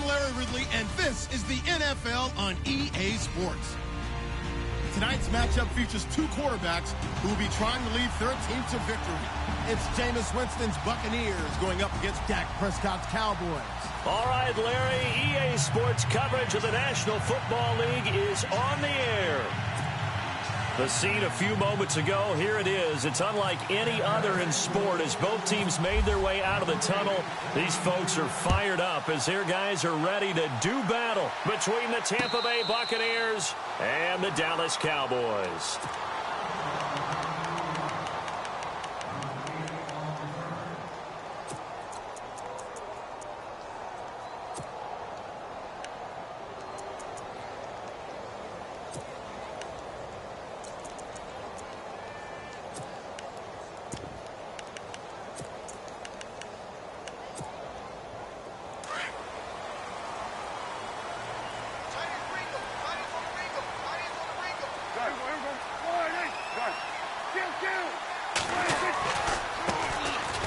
Larry Ridley, and this is the NFL on EA Sports. Tonight's matchup features two quarterbacks who will be trying to lead their team to victory. It's Jameis Winston's Buccaneers going up against Dak Prescott's Cowboys. All right, Larry, EA Sports coverage of the National Football League is on the air. The scene a few moments ago, here it is. It's unlike any other in sport as both teams made their way out of the tunnel. These folks are fired up as their guys are ready to do battle between the Tampa Bay Buccaneers and the Dallas Cowboys.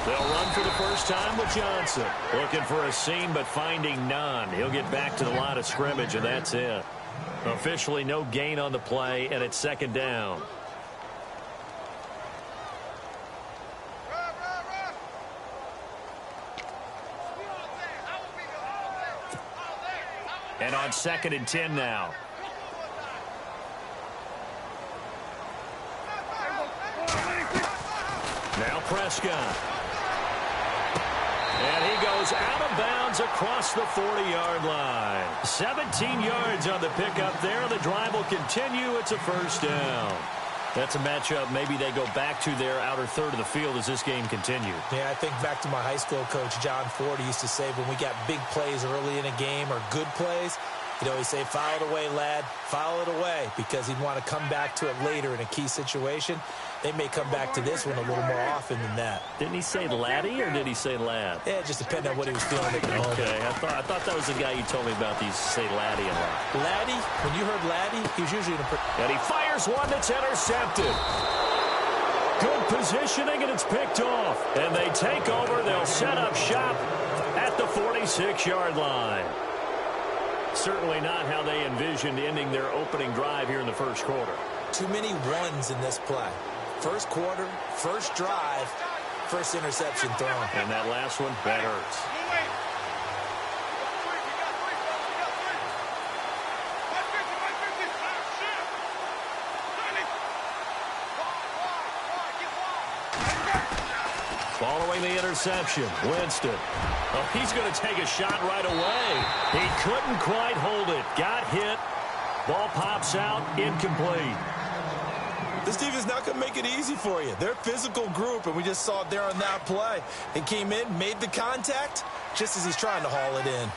They'll run for the first time with Johnson. Looking for a seam, but finding none. He'll get back to the line of scrimmage, and that's it. Officially no gain on the play, and it's second down. And on 2nd and 10 now. Now Prescott. And he goes out of bounds across the 40-yard line. 17 yards on the pickup there. The drive will continue. It's a first down. That's a matchup maybe they go back to their outer third of the field as this game continues. Yeah, I think back to my high school coach, John Ford, used to say when we got big plays early in a game or good plays, he'd always say, foul it away, lad, foul it away, because he'd want to come back to it later in a key situation. They may come back to this one a little more often than that. Didn't he say laddie or did he say lad? Yeah, it just depended on what he was feeling at the moment. Okay, I thought that was the guy you told me about. He used to say laddie a lot. Laddie, when you heard laddie, he was usually in a... And he fires one that's intercepted. Good positioning, and it's picked off. And they take over. They'll set up shop at the 46-yard line. Certainly not how they envisioned ending their opening drive here in the first quarter. Too many ones in this play. First quarter, first drive, first interception thrown. And that last one, that hurts. Following the interception, Winston. Oh, he's going to take a shot right away. He couldn't quite hold it. Got hit. Ball pops out, incomplete. This team is not going to make it easy for you. They're a physical group, and we just saw it there on that play. He came in, made the contact, just as he's trying to haul it in.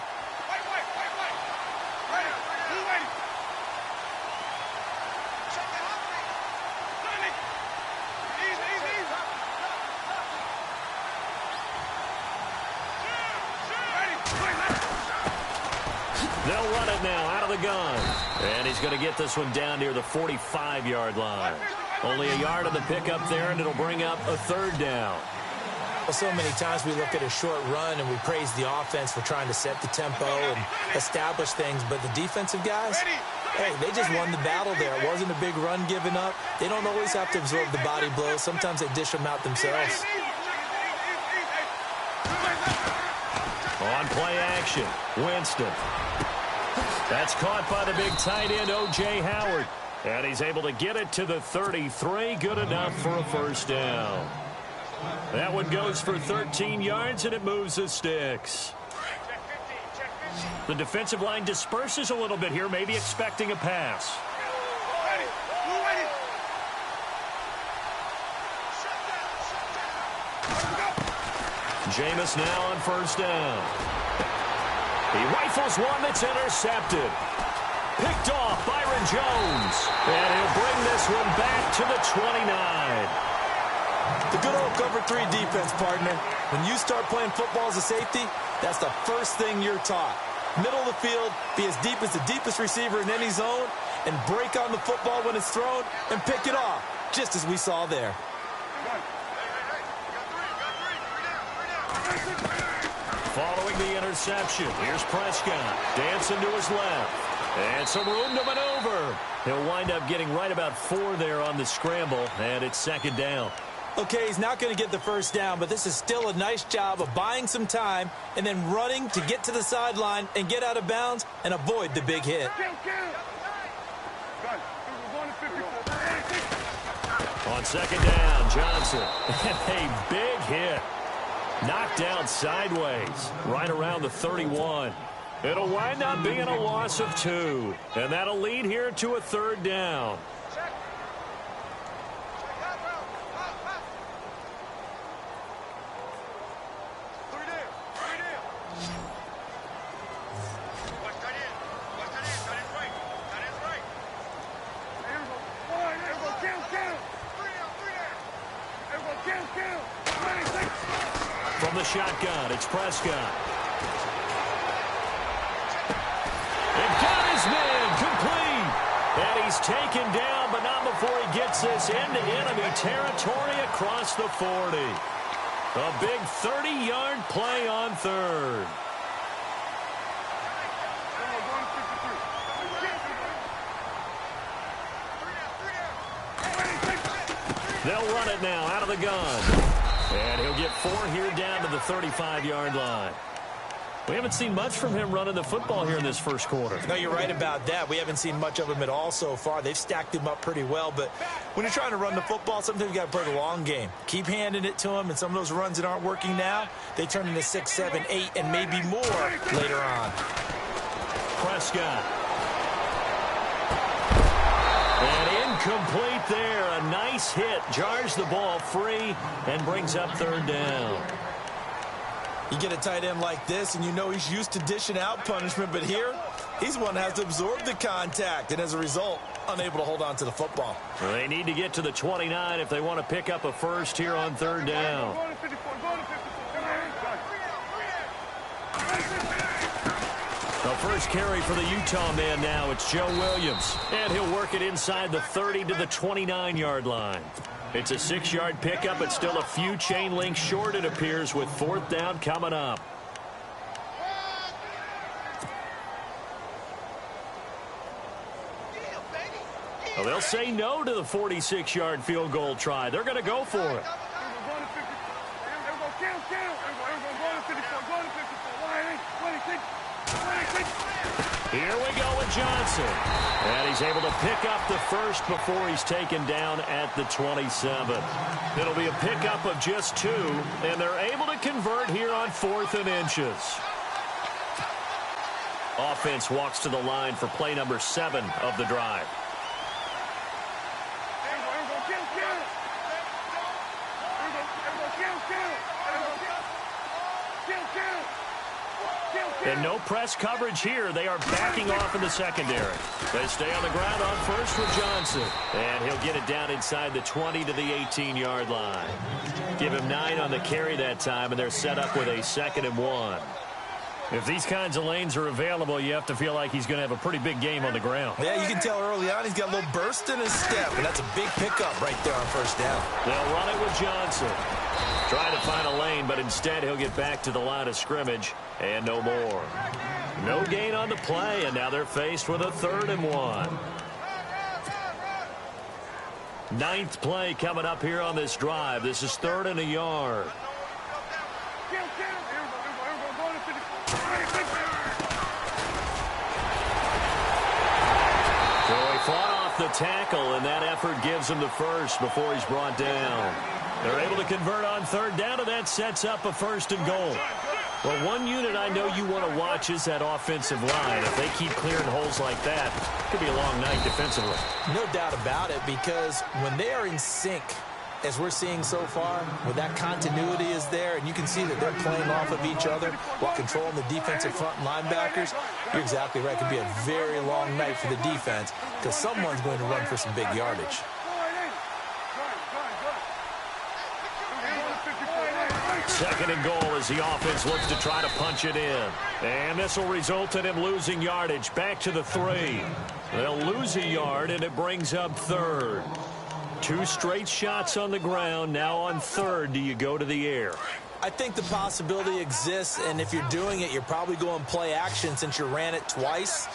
They'll run it now out of the gun. And he's going to get this one down near the 45-yard line. Only a yard on the pickup there, and it'll bring up a third down. Well, so many times we look at a short run and we praise the offense for trying to set the tempo and establish things. But the defensive guys, hey, they just won the battle there. It wasn't a big run given up. They don't always have to absorb the body blows. Sometimes they dish them out themselves. On play action, Winston. That's caught by the big tight end, O.J. Howard. And he's able to get it to the 33. Good enough for a first down. That one goes for 13 yards, and it moves the sticks. The defensive line disperses a little bit here, maybe expecting a pass. Jameis now on first down. He rifles one that's intercepted. Picked off Byron Jones. And he'll bring this one back to the 29. The good old cover 3 defense, partner. When you start playing football as a safety, that's the first thing you're taught. Middle of the field, be as deep as the deepest receiver in any zone, and break on the football when it's thrown and pick it off, just as we saw there. following the interception. Here's Prescott dancing to his left. And some room to maneuver. He'll wind up getting right about 4 there on the scramble, and it's second down. Okay, he's not going to get the first down, but this is still a nice job of buying some time and then running to get to the sideline and get out of bounds and avoid the big hit. On second down, Johnson. And a big hit. Knocked down sideways, right around the 31. It'll wind up being a loss of 2. And that'll lead here to a third down. From the shotgun, it's Prescott. And got his man complete. And he's taken down, but not before he gets this into enemy territory across the 40. A big 30-yard play on third. They'll run it now out of the gun. And he'll get 4 here down to the 35-yard line. We haven't seen much from him running the football here in this first quarter. No, you're right about that. We haven't seen much of him at all so far. They've stacked him up pretty well, but when you're trying to run the football, sometimes you got to play the long game. Keep handing it to him, and some of those runs that aren't working now, they turn into 6, 7, 8, and maybe more later on. Prescott. And incomplete there. A nice hit. Jars the ball free and brings up third down. You get a tight end like this, and you know he's used to dishing out punishment, but here, he's one that has to absorb the contact, and as a result, unable to hold on to the football. Well, they need to get to the 29 if they want to pick up a first here on third down. The first carry for the Utah man now, it's Joe Williams. And he'll work it inside the 30 to the 29-yard line. It's a 6-yard pickup, but still a few chain links short, it appears, with fourth down coming up. Well, they'll say no to the 46-yard field goal try. They're going to go for it. Here we go with Johnson. And he's able to pick up the first before he's taken down at the 27. It'll be a pickup of just 2, and they're able to convert here on 4th and inches. Offense walks to the line for play number 7 of the drive. And no press coverage here. They are backing off in the secondary. They stay on the ground on first with Johnson. And he'll get it down inside the 20 to the 18-yard line. Give him 9 on the carry that time, and they're set up with a 2nd and 1. If these kinds of lanes are available, you have to feel like he's going to have a pretty big game on the ground. Yeah, you can tell early on he's got a little burst in his step, and that's a big pickup right there on first down. They'll run it with Johnson. Trying to find a lane, but instead he'll get back to the line of scrimmage and no more. No gain on the play, and now they're faced with a 3rd and 1. 9th play coming up here on this drive. This is 3rd and a yard. So he fought off the tackle, and that effort gives him the first before he's brought down. They're able to convert on 3rd down, and that sets up a 1st and goal. Well, one unit I know you want to watch is that offensive line. If they keep clearing holes like that, it could be a long night defensively. No doubt about it, because when they are in sync, as we're seeing so far, where that continuity is there, and you can see that they're playing off of each other while controlling the defensive front linebackers, you're exactly right. It could be a very long night for the defense because someone's going to run for some big yardage. Second and goal as the offense looks to try to punch it in. And this will result in him losing yardage back to the 3. They'll lose a yard, and it brings up 3rd. 2 straight shots on the ground. Now on 3rd, do you go to the air? I think the possibility exists, and if you're doing it, you're probably going play action since you ran it twice.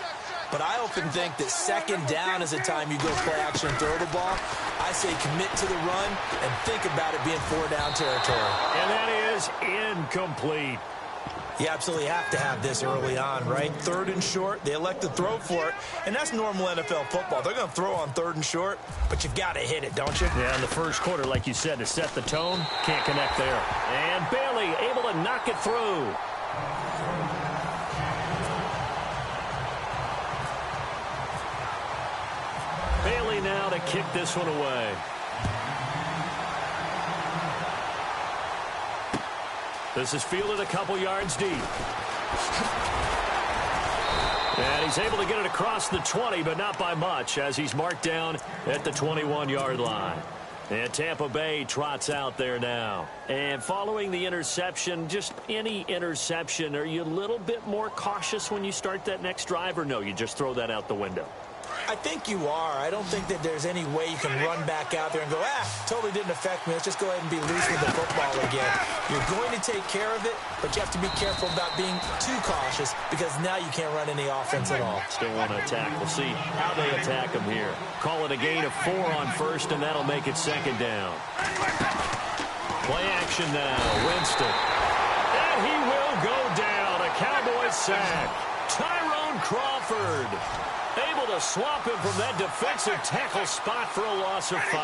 But I often think that second down is the time you go play action and throw the ball. I say commit to the run and think about it being 4-down territory. And that is incomplete. You absolutely have to have this early on, right? 3rd and short, they elect to throw for it, and that's normal NFL football. They're going to throw on 3rd and short, but you've got to hit it, don't you? Yeah, in the first quarter, like you said, to set the tone, can't connect there. And Bailey able to knock it through. Bailey now to kick this one away. This is fielded a couple yards deep. And he's able to get it across the 20, but not by much, as he's marked down at the 21-yard line. And Tampa Bay trots out there now. And following the interception, just any interception, are you a little bit more cautious when you start that next drive, or no, you just throw that out the window? I think you are. I don't think that there's any way you can run back out there and go, totally didn't affect me. Let's just go ahead and be loose with the football again. You're going to take care of it, but you have to be careful about being too cautious because now you can't run any offense at all. Still want to attack. We'll see how they attack him here. Call it a gain of 4 on first, and that'll make it second down. Play action now. Winston. And he will go down. A Cowboys sack. Tyrone Crawford able to swap him from that defensive tackle spot for a loss of 5.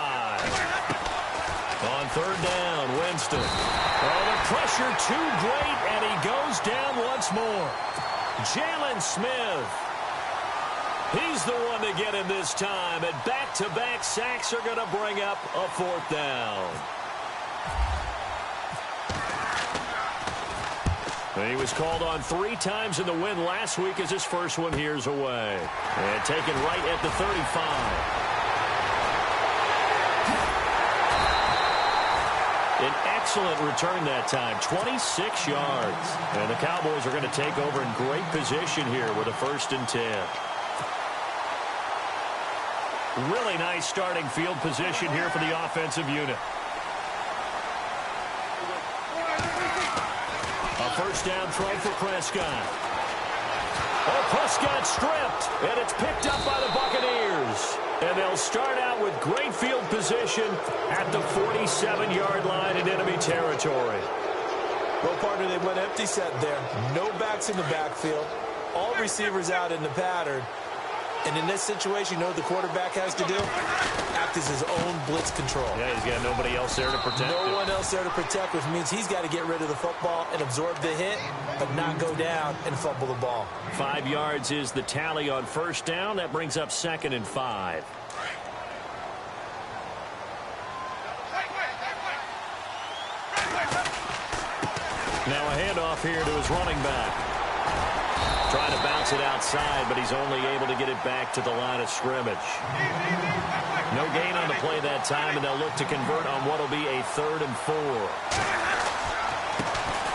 On 3rd down, Winston. Oh, the pressure too great, and he goes down once more. Jalen Smith. He's the one to get him this time, and back-to-back sacks are going to bring up a 4th down. He was called on 3 times in the win last week as his first one here's away. And taken right at the 35. An excellent return that time, 26 yards. And the Cowboys are going to take over in great position here with a 1st and 10. Really nice starting field position here for the offensive unit. A 1st down throw for Prescott. Oh, Prescott stripped, and it's picked up by the Buccaneers. And they'll start out with great field position at the 47-yard line in enemy territory. Well, partner, they went empty set there. No backs in the backfield. All receivers out in the pattern. And in this situation, you know what the quarterback has to do? Act as his own blitz control. Yeah, he's got nobody else there to protect him. No one else there to protect, which means he's got to get rid of the football and absorb the hit, but not go down and fumble the ball. 5 yards is the tally on 1st down. That brings up 2nd and 5. Now a handoff here to his running back. Trying to bounce it outside, but he's only able to get it back to the line of scrimmage. No gain on the play that time, and they'll look to convert on what will be a 3rd and 4.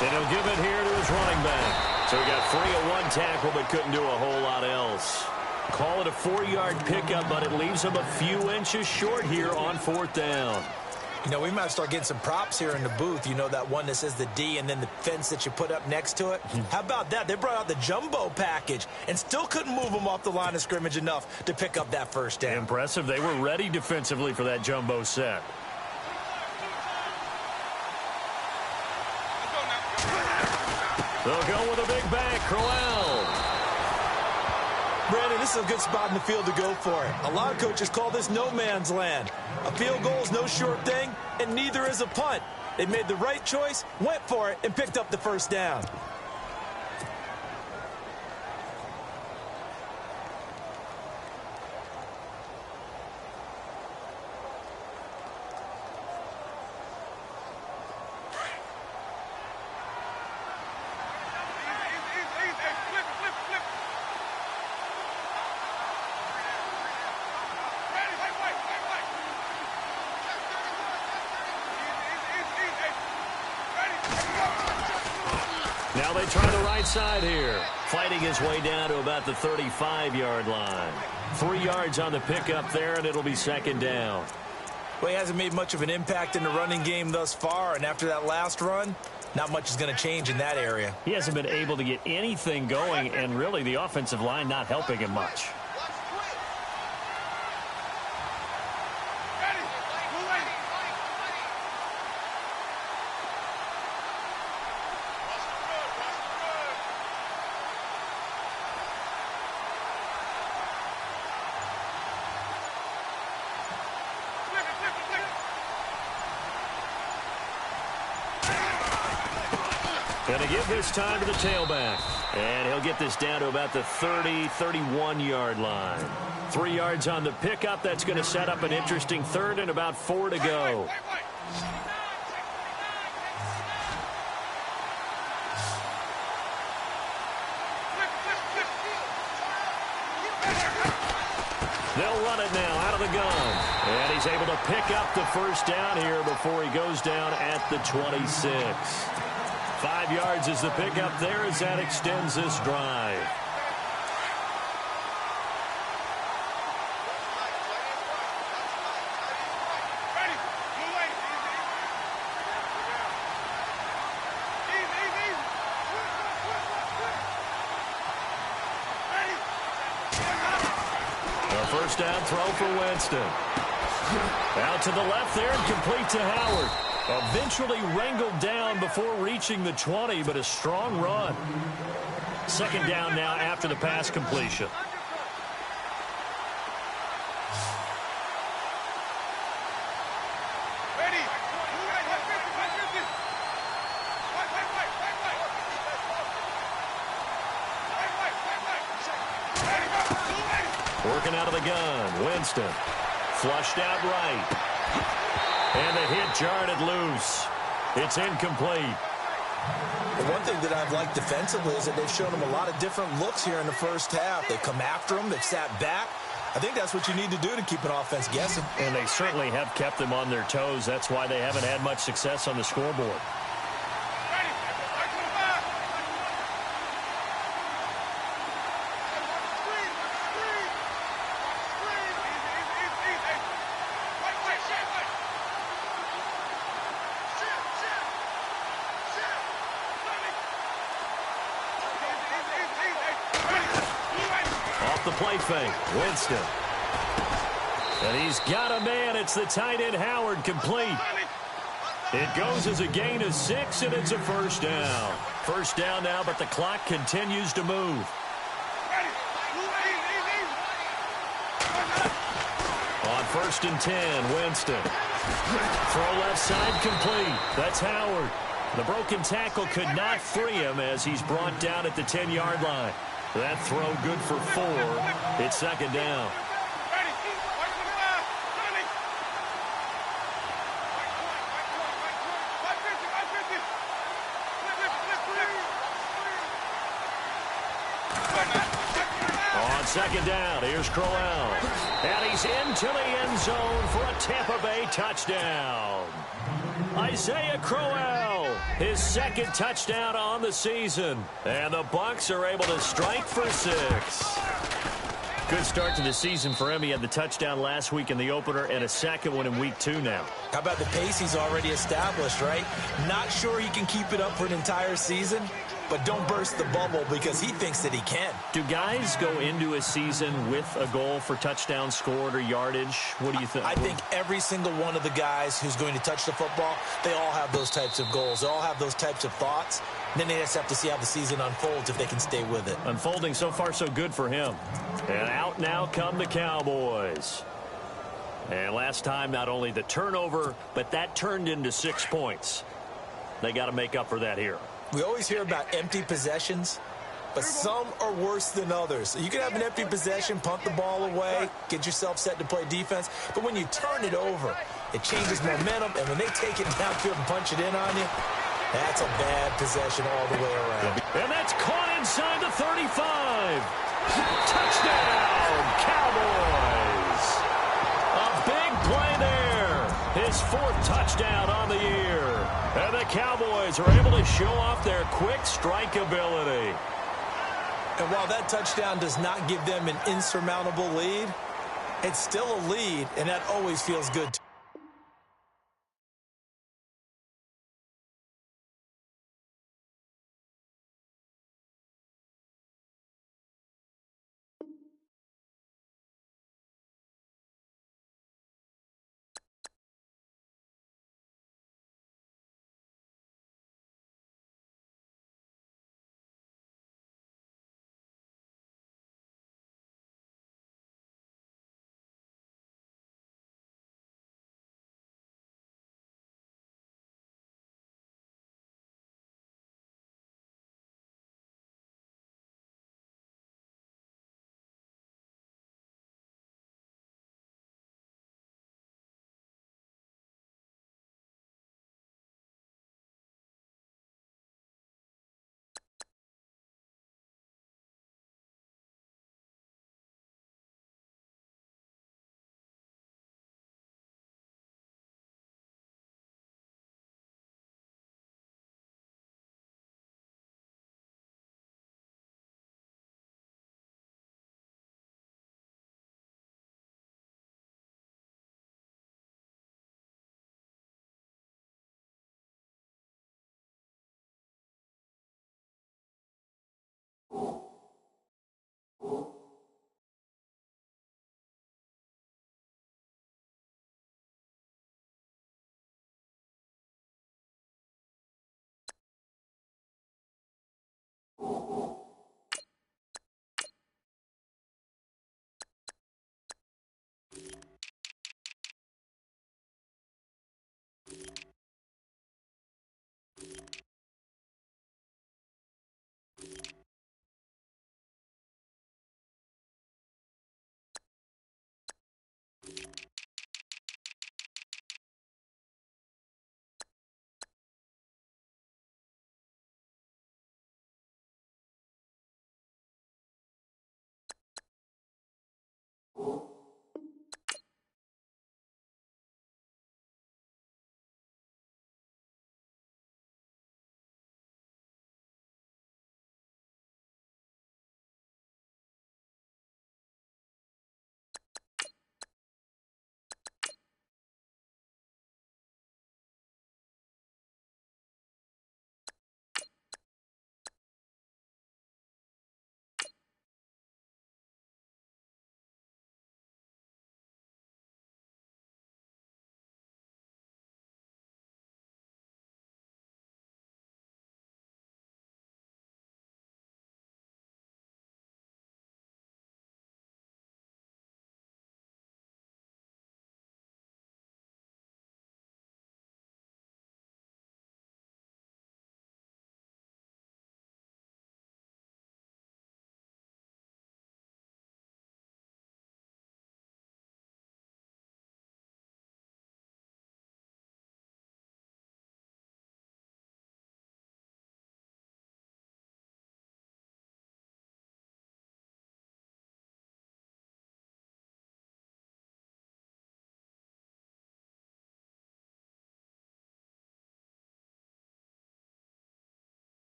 And he'll give it here to his running back. So he got free at 1 tackle, but couldn't do a whole lot else. Call it a 4-yard pickup, but it leaves him a few inches short here on 4th down. You know, we might start getting some props here in the booth. You know, that one that says the D and then the fence that you put up next to it. How about that? They brought out the jumbo package and still couldn't move them off the line of scrimmage enough to pick up that 1st down. Impressive. They were ready defensively for that jumbo set. They'll go with a big back, Crowell. Brandon, this is a good spot in the field to go for it. A lot of coaches call this no man's land. A field goal is no sure thing, and neither is a punt. They made the right choice, went for it, and picked up the 1st down. Now they try the right side here. Fighting his way down to about the 35-yard line. 3 yards on the pickup there, and it'll be 2nd down. Well, he hasn't made much of an impact in the running game thus far, and after that last run, not much is going to change in that area. He hasn't been able to get anything going, and really the offensive line not helping him much. Going to give this time to the tailback. And he'll get this down to about the 30-31-yard line. 3 yards on the pickup. That's going to set up an interesting third and about 4 to go. They'll run it now out of the gun. And he's able to pick up the first down here before he goes down at the 26. 5 yards is the pickup there as that extends this drive. A first down throw for Winston. Out to the left there and complete to Howard. Eventually wrangled down before reaching the 20, but a strong run. Second down now after the pass completion. Working out of the gun, Winston. Flushed out right. And the hit jarred loose. It's incomplete. The one thing that I've liked defensively is that they've shown him a lot of different looks here in the first half. They've come after him. They've sat back. I think that's what you need to do to keep an offense guessing. And they certainly have kept them on their toes. That's why they haven't had much success on the scoreboard. The play fake, Winston. And he's got a man. It's the tight end, Howard, complete. It goes as a gain of 6, and it's a first down. First down now, but the clock continues to move. On 1st and 10, Winston. Throw left side complete. That's Howard. The broken tackle could not free him as he's brought down at the 10-yard line. That throw good for 4. It's second down. On second down, here's Crowell. And he's into the end zone for a Tampa Bay touchdown. Isaiah Crowell, his second touchdown on the season. And the Bucs are able to strike for 6. Good start to the season for him. He had the touchdown last week in the opener and a second one in week 2 now. How about the pace he's already established, right? Not sure he can keep it up for an entire season, but don't burst the bubble because he thinks that he can. Do guys go into a season with a goal for touchdowns scored or yardage? What do you think? I think every single one of the guys who's going to touch the football, they all have those types of goals. They all have those types of thoughts. And then they just have to see how the season unfolds if they can stay with it. Unfolding so far so good for him. And out now come the Cowboys. And last time, not only the turnover, but that turned into 6 points. They got to make up for that here. We always hear about empty possessions, but some are worse than others. You can have an empty possession, punt the ball away, get yourself set to play defense, but when you turn it over, it changes momentum, and when they take it downfield and punch it in on you, that's a bad possession all the way around. And that's caught inside the 35. Touchdown, Cowboys. A big play there. His 4th touchdown on the year. And the Cowboys are able to show off their quick strike ability. And while that touchdown does not give them an insurmountable lead, it's still a lead, and that always feels good.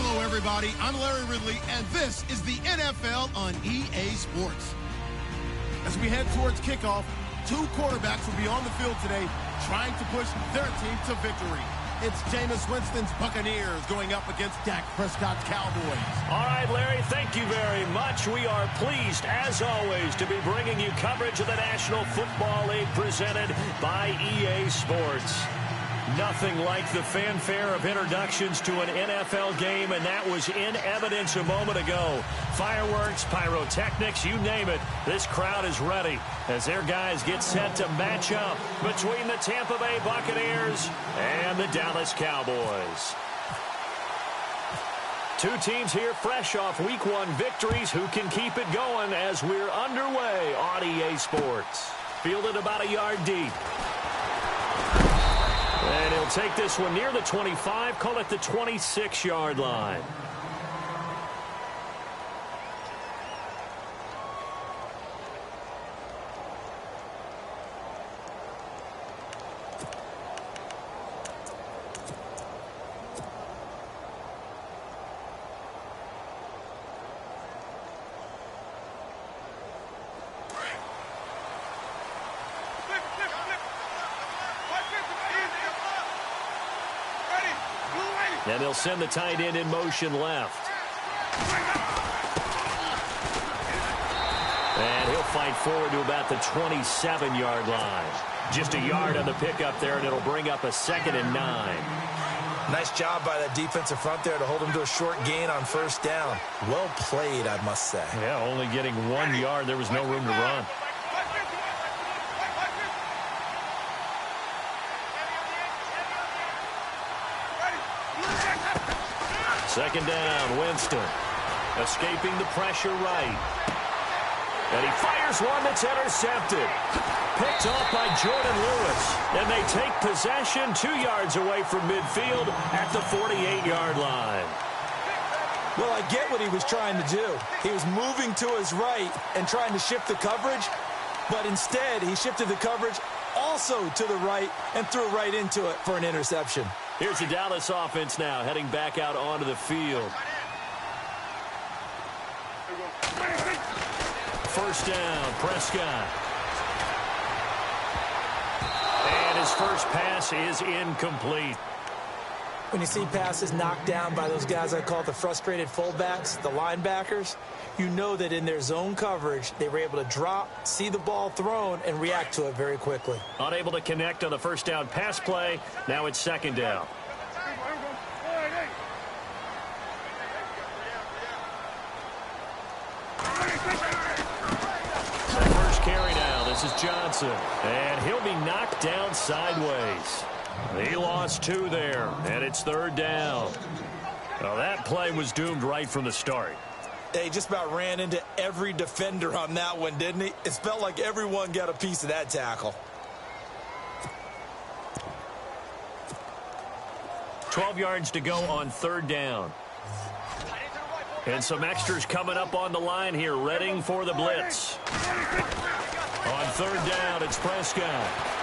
Hello, everybody. I'm Larry Ridley, and this is the NFL on EA Sports. As we head towards kickoff, two quarterbacks will be on the field today trying to push their team to victory. It's Jameis Winston's Buccaneers going up against Dak Prescott's Cowboys. All right, Larry, thank you very much. We are pleased, as always, to be bringing you coverage of the National Football League presented by EA Sports. Nothing like the fanfare of introductions to an NFL game, and that was in evidence a moment ago. Fireworks, pyrotechnics, you name it. This crowd is ready as their guys get set to match up between the Tampa Bay Buccaneers and the Dallas Cowboys. Two teams here fresh off Week 1 victories. Who can keep it going as we're underway on EA Sports? Fielded about a yard deep. And he'll take this one near the 25, call it the 26-yard line. And he'll send the tight end in motion left. And he'll fight forward to about the 27-yard line. Just a yard on the pickup there, and it'll bring up a 2nd and 9. Nice job by that defensive front there to hold him to a short gain on first down. Well played, I must say. Yeah, only getting 1 yard. There was no room to run. Second down, Winston. Escaping the pressure right. And he fires one that's intercepted. Picked off by Jordan Lewis. And they take possession 2 yards away from midfield at the 48-yard line. Well, I get what he was trying to do. He was moving to his right and trying to shift the coverage. But instead, he shifted the coverage also to the right and threw right into it for an interception. Here's the Dallas offense now, heading back out onto the field. First down, Prescott. And his first pass is incomplete. When you see passes knocked down by those guys I call the frustrated fullbacks, the linebackers, you know that in their zone coverage, they were able to drop, see the ball thrown, and react to it very quickly. Unable to connect on the first down pass play. Now it's second down. First carry now. This is Johnson. And he'll be knocked down sideways. He lost 2 there, and it's third down. Well, that play was doomed right from the start. He just about ran into every defender on that one, didn't he? It felt like everyone got a piece of that tackle. 12 yards to go on third down. And some extras coming up on the line here, readying for the blitz. On third down, it's Prescott.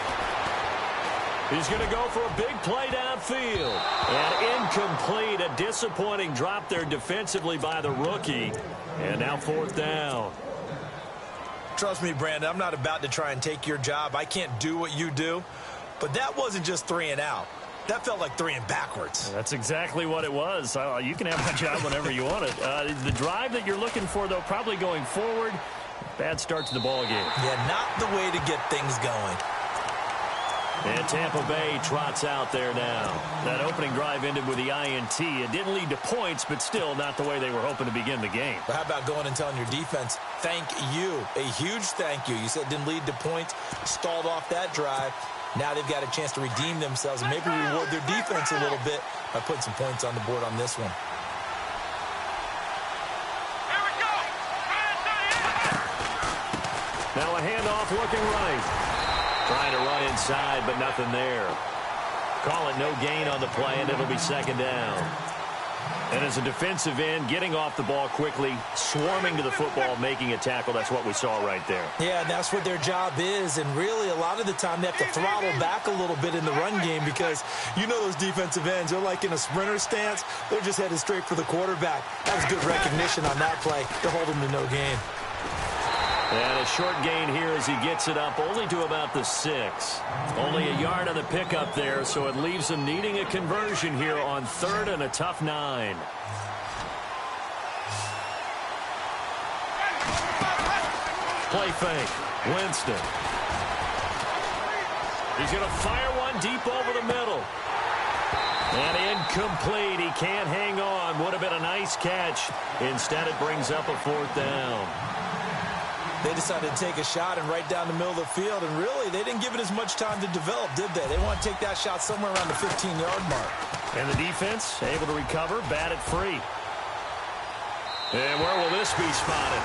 He's going to go for a big play downfield. And incomplete, a disappointing drop there defensively by the rookie. And now fourth down. Trust me, Brandon, I'm not about to try and take your job. I can't do what you do. But that wasn't just 3 and out. That felt like 3 and backwards. That's exactly what it was. You can have my job whenever you want it. The drive that you're looking for, though, probably going forward. Bad start to the ball game. Yeah, not the way to get things going. And Tampa Bay trots out there now. That opening drive ended with the INT. It didn't lead to points, but still not the way they were hoping to begin the game. But how about going and telling your defense, thank you, a huge thank you. You said it didn't lead to points, stalled off that drive. Now they've got a chance to redeem themselves and maybe reward their defense a little bit by putting some points on the board on this one. Now a handoff looking right. Trying to run inside, but nothing there. Call it no gain on the play, and it'll be second down. And as a defensive end, getting off the ball quickly, swarming to the football, making a tackle, that's what we saw right there. Yeah, and that's what their job is. And really, a lot of the time, they have to throttle back a little bit in the run game because you know those defensive ends, they're like in a sprinter stance. They're just headed straight for the quarterback. That was good recognition on that play to hold him to no gain. And a short gain here as he gets it up only to about the 6. Only a yard on the pickup there, so it leaves him needing a conversion here on 3rd and a tough 9. Play fake. Winston. He's going to fire one deep over the middle. And incomplete. He can't hang on. Would have been a nice catch. Instead, it brings up a 4th down. They decided to take a shot and right down the middle of the field, and really, they didn't give it as much time to develop, did they? They want to take that shot somewhere around the 15-yard mark. And the defense able to recover, bat it free. And where will this be spotted?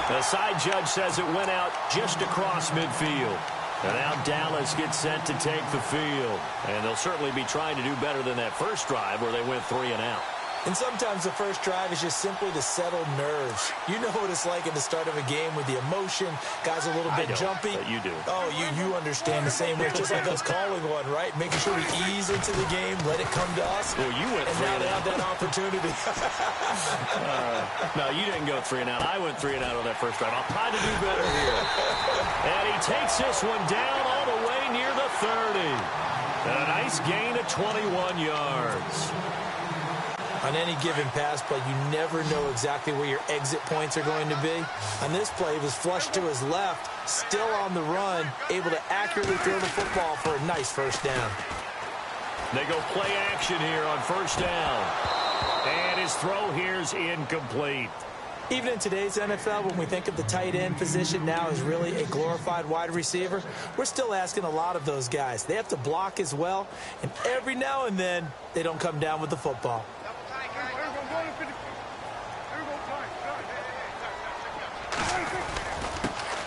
The side judge says it went out just across midfield. And now Dallas gets set to take the field. And they'll certainly be trying to do better than that first drive where they went 3 and out. And sometimes the first drive is just simply to settle nerves. You know what it's like at the start of a game with the emotion. Guys are a little bit jumpy. But you do. Oh, you understand the same way. It's just like us calling one, right? Making sure we ease into the game, let it come to us. Well, you went and 3 now and they out. have that opportunity. No, you didn't go 3 and out. I went 3 and out on that first drive. I'll try to do better here. And he takes this one down all the way near the 30. And a nice gain of 21 yards. On any given pass play, you never know exactly where your exit points are going to be. On this play, he was flushed to his left, still on the run, able to accurately throw the football for a nice first down. They go play action here on first down. And his throw here's incomplete. Even in today's NFL, when we think of the tight end position now as really a glorified wide receiver, we're still asking a lot of those guys. They have to block as well, and every now and then, they don't come down with the football.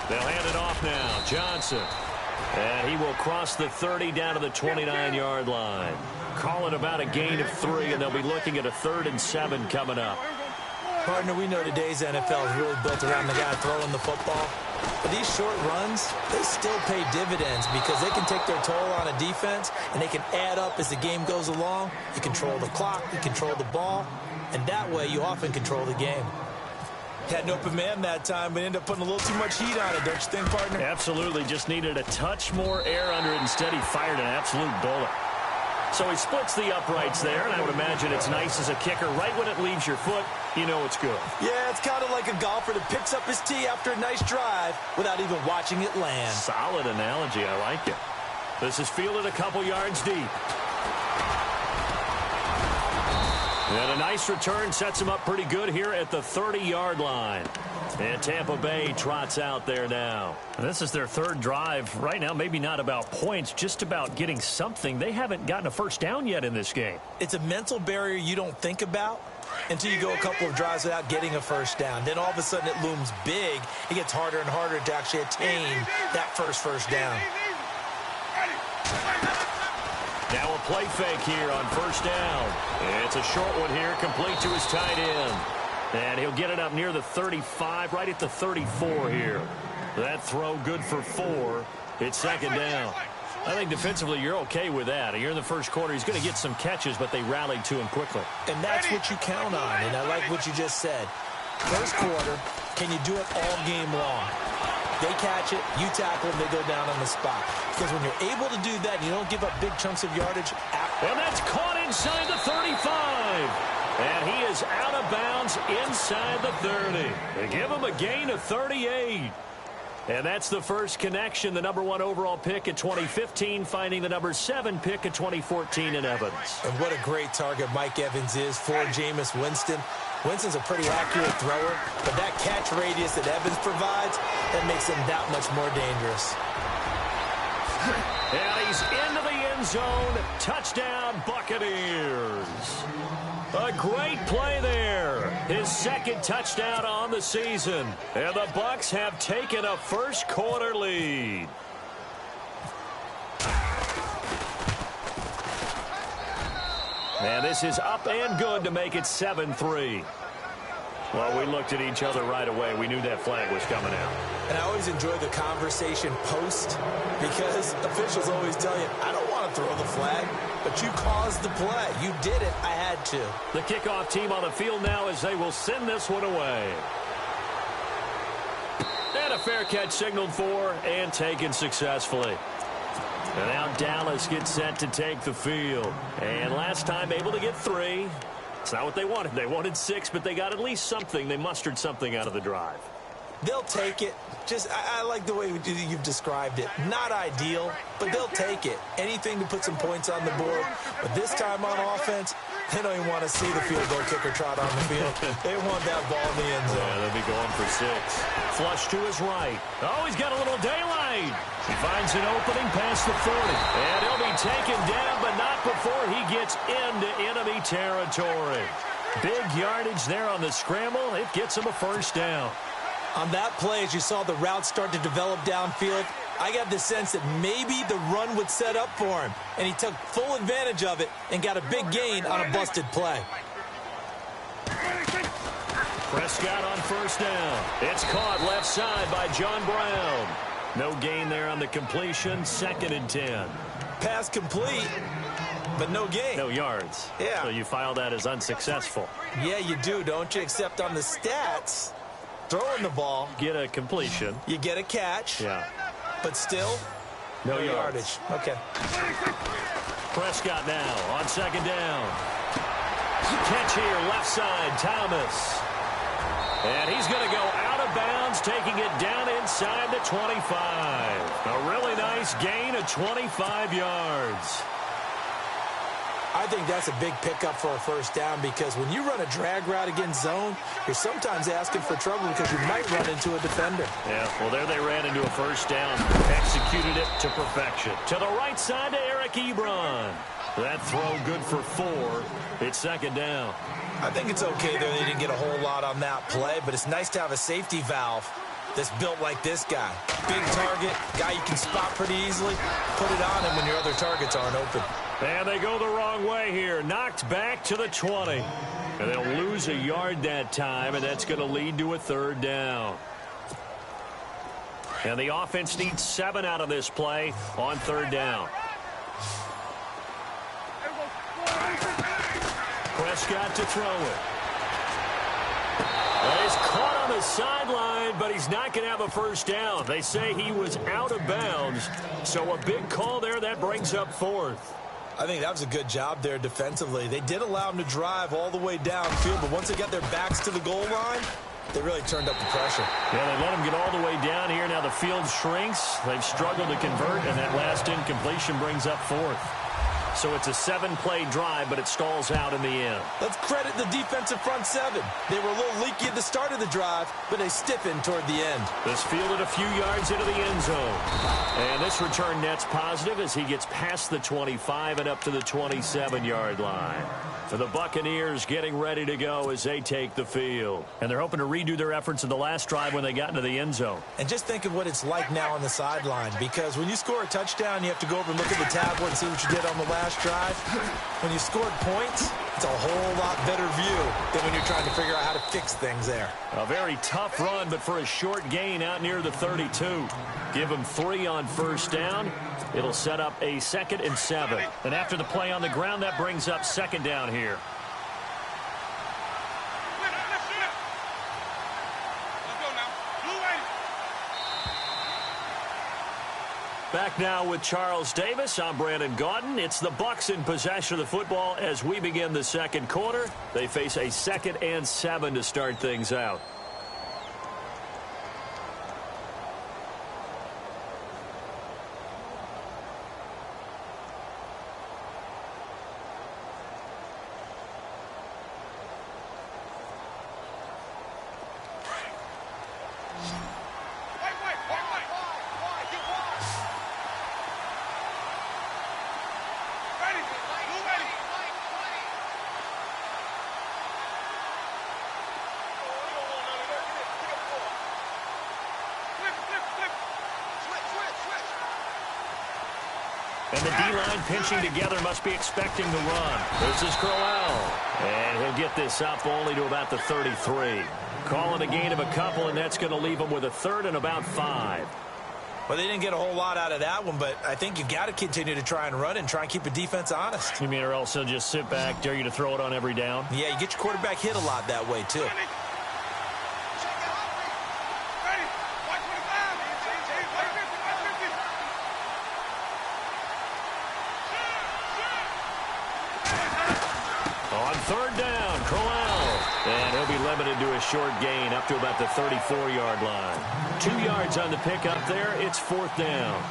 They'll hand it off now. Johnson. And he will cross the 30 down to the 29-yard line. Call it about a gain of 3, and they'll be looking at a 3rd and 7 coming up. Partner, we know today's NFL is really built around the guy throwing the football. But these short runs, they still pay dividends because they can take their toll on a defense, and they can add up as the game goes along. You control the clock, you control the ball, and that way you often control the game. Had an open man that time, but ended up putting a little too much heat on it, don't you think, partner? Absolutely. Just needed a touch more air under it. Instead, he fired an absolute bullet. So he splits the uprights there, and I would imagine it's nice as a kicker. Right when it leaves your foot, you know it's good. Yeah, it's kind of like a golfer that picks up his tee after a nice drive without even watching it land. Solid analogy. I like it. This is fielded a couple yards deep. And a nice return sets him up pretty good here at the 30-yard line. And Tampa Bay trots out there now. And this is their 3rd drive. Right now, maybe not about points, just about getting something. They haven't gotten a first down yet in this game. It's a mental barrier you don't think about until you go a couple of drives without getting a first down. Then all of a sudden it looms big. It gets harder and harder to actually attain that first down. Now a play fake here on first down. It's a short one here, complete to his tight end. And he'll get it up near the 35, right at the 34 here. That throw good for 4. It's 2nd down. I think defensively you're okay with that. You're in the first quarter. He's going to get some catches, but they rallied to him quickly. And that's what you count on, and I like what you just said. First quarter, can you do it all game long? They catch it, you tackle them, they go down on the spot. Because when you're able to do that, you don't give up big chunks of yardage. And that's caught inside the 35. And he is out of bounds inside the 30. They give him a gain of 38. And that's the first connection, the #1 overall pick in 2015, finding the #7 pick in 2014 in Evans. And what a great target Mike Evans is for Jameis Winston. Winston's a pretty accurate thrower, but that catch radius that Evans provides, that makes him that much more dangerous. And he's into the end zone. Touchdown, Buccaneers. A great play there. His 2nd touchdown on the season. And the Bucs have taken a first quarter lead. And this is up and good to make it 7-3. Well, we looked at each other right away. We knew that flag was coming out. And I always enjoy the conversation post because officials always tell you, I don't want to throw the flag, but you caused the play. You did it. I had to. The kickoff team on the field now as they will send this one away. And a fair catch signaled for and taken successfully. And now Dallas gets set to take the field. And last time able to get 3. It's not what they wanted. They wanted 6, but they got at least something. They mustered something out of the drive. They'll take it. I like the way you've described it. Not ideal, but they'll take it. Anything to put some points on the board. But this time on offense, they don't even want to see the field goal kicker trot on the field. They want that ball in the end zone. Yeah, they'll be going for 6. Flush to his right. Oh, he's got a little daylight. He finds an opening past the 40. And he'll be taken down, but not before he gets into enemy territory. Big yardage there on the scramble. It gets him a first down. On that play, as you saw the route start to develop downfield, I got the sense that maybe the run would set up for him. And he took full advantage of it and got a big gain on a busted play. Prescott on first down. It's caught left side by John Brown. No gain there on the completion. 2nd and 10. Pass complete, but no gain. No yards. Yeah. So you file that as unsuccessful. Yeah, you do, don't you? Except on the stats, throwing the ball. Get a completion. You get a catch. Yeah. But still, no yardage. Okay. Prescott now on 2nd down. Catch here, left side, Thomas. And he's going to go out of bounds, taking it down inside the 25. A really nice gain of 25 yards. I think that's a big pickup for a first down because when you run a drag route against zone, you're sometimes asking for trouble because you might run into a defender. Yeah, well, there they ran into a first down. Executed it to perfection. To the right side to Eric Ebron. That throw good for 4. It's 2nd down. I think it's okay there. They didn't get a whole lot on that play, but it's nice to have a safety valve that's built like this guy. Big target, guy you can spot pretty easily. Put it on him when your other targets aren't open. And they go the wrong way here. Knocked back to the 20. And they'll lose a yard that time, and that's going to lead to a 3rd down. And the offense needs 7 out of this play on 3rd down. Prescott to throw it. Well, he's caught on the sideline, but he's not going to have a first down. They say he was out of bounds, so a big call there. That brings up 4th. I think that was a good job there defensively. They did allow him to drive all the way downfield, but once they got their backs to the goal line, they really turned up the pressure. Yeah, they let him get all the way down here. Now the field shrinks. They've struggled to convert, and that last incompletion brings up 4th. So it's a 7-play drive, but it stalls out in the end. Let's credit the defensive front 7. They were a little leaky at the start of the drive, but they stiffened toward the end. This fielded a few yards into the end zone. And this return net's positive as he gets past the 25 and up to the 27-yard line. For the Buccaneers getting ready to go as they take the field. And they're hoping to redo their efforts in the last drive when they got into the end zone. And just think of what it's like now on the sideline, because when you score a touchdown, you have to go over and look at the tablet and see what you did on the last drive. When you scored points, it's a whole lot better view than when you're trying to figure out how to fix things there. A very tough run, but for a short gain out near the 32. Give him 3 on first down. It'll set up a 2nd and 7. And after the play on the ground, that brings up 2nd down here. Back now with Charles Davis. I'm Brandon Gaudin. It's the Bucs in possession of the football as we begin the 2nd quarter. They face a 2nd and 7 to start things out. And the D-line pinching together must be expecting the run. This is Crowell. And he'll get this up only to about the 33. Calling a gain of a couple, and that's going to leave him with a third and about 5. Well, they didn't get a whole lot out of that one, but I think you got to continue to try and run and try and keep the defense honest. You mean or else they'll just sit back, dare you to throw it on every down? Yeah, you get your quarterback hit a lot that way, too. On third down, Crowell. And he'll be limited to a short gain up to about the 34-yard line. 2 yards on the pickup there. It's fourth down.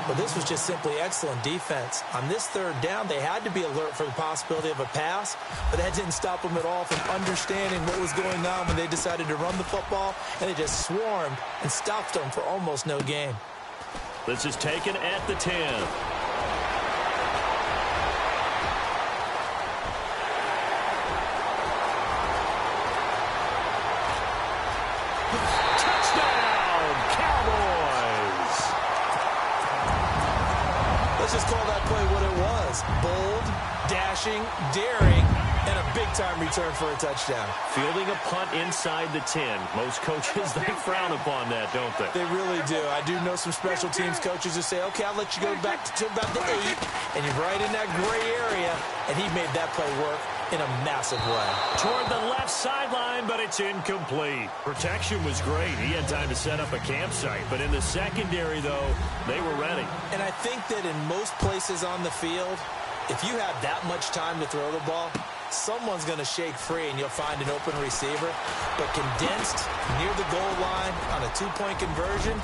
Well, this was just simply excellent defense. On this third down, they had to be alert for the possibility of a pass, but that didn't stop them at all from understanding what was going on when they decided to run the football, and they just swarmed and stopped them for almost no gain. This is taken at the 10. Just call that play what it was. Bold, dashing, daring, and a big-time return for a touchdown. Fielding a punt inside the 10. Most coaches, they frown upon that, don't they? They really do. I do know some special teams coaches who say, okay, I'll let you go back to about the 8, and you're right in that gray area, and he made that play work in a massive way. Toward the left sideline, but it's incomplete. Protection was great. He had time to set up a campsite, but in the secondary, though, they were ready. And I think that in most places on the field, if you have that much time to throw the ball, someone's going to shake free and you'll find an open receiver. But condensed near the goal line on a 2-point conversion,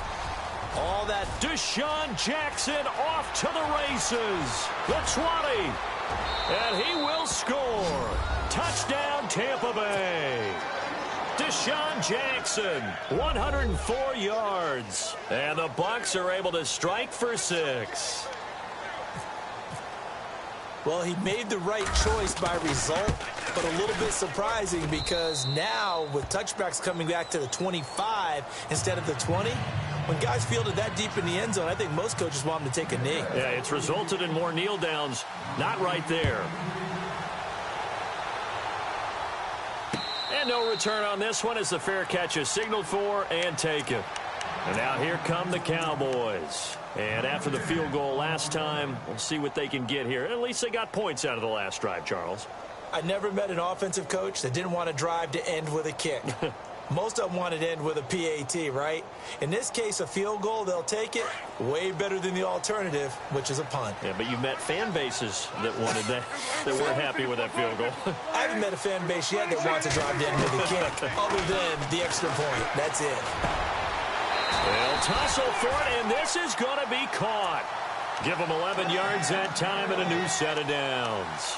all that. Deshaun Jackson off to the races. The 20. And he will score. Touchdown, Tampa Bay. Deshaun Jackson, 104 yards. And the Bucs are able to strike for 6. Well, he made the right choice by result, but a little bit surprising because now with touchbacks coming back to the 25 instead of the 20, when guys fielded that deep in the end zone, I think most coaches want them to take a knee. Yeah, it's resulted in more kneel downs. Not right there. And no return on this one as the fair catch is signaled for and taken. And now here come the Cowboys. And after the field goal last time, we'll see what they can get here. At least they got points out of the last drive, Charles. I never met an offensive coach that didn't want to drive to end with a kick. Most of them wanted to end with a PAT, right? In this case, a field goal, they'll take it. Way better than the alternative, which is a punt. Yeah, but you met fan bases that wanted that, that weren't happy with that field goal. I haven't met a fan base yet that wants to drive to end with a kick, other than the extra point. That's it. They'll tussle for it, and this is going to be caught. Give them 11 yards that time and a new set of downs.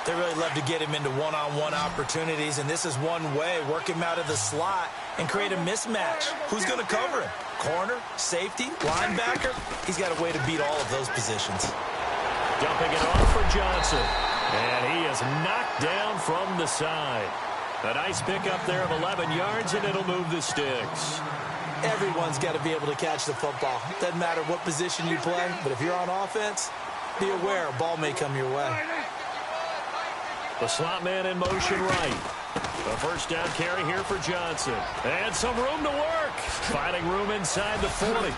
They really love to get him into one-on-one opportunities, and this is one way. Work him out of the slot and create a mismatch. Who's going to cover him? Corner, safety, linebacker? He's got a way to beat all of those positions. Dumping it off for Johnson. And he is knocked down from the side. A nice pickup there of 11 yards, and it'll move the sticks. Everyone's got to be able to catch the football. Doesn't matter what position you play, but if you're on offense, be aware a ball may come your way. The slot man in motion right. The first down carry here for Johnson. And some room to work. Finding room inside the 40.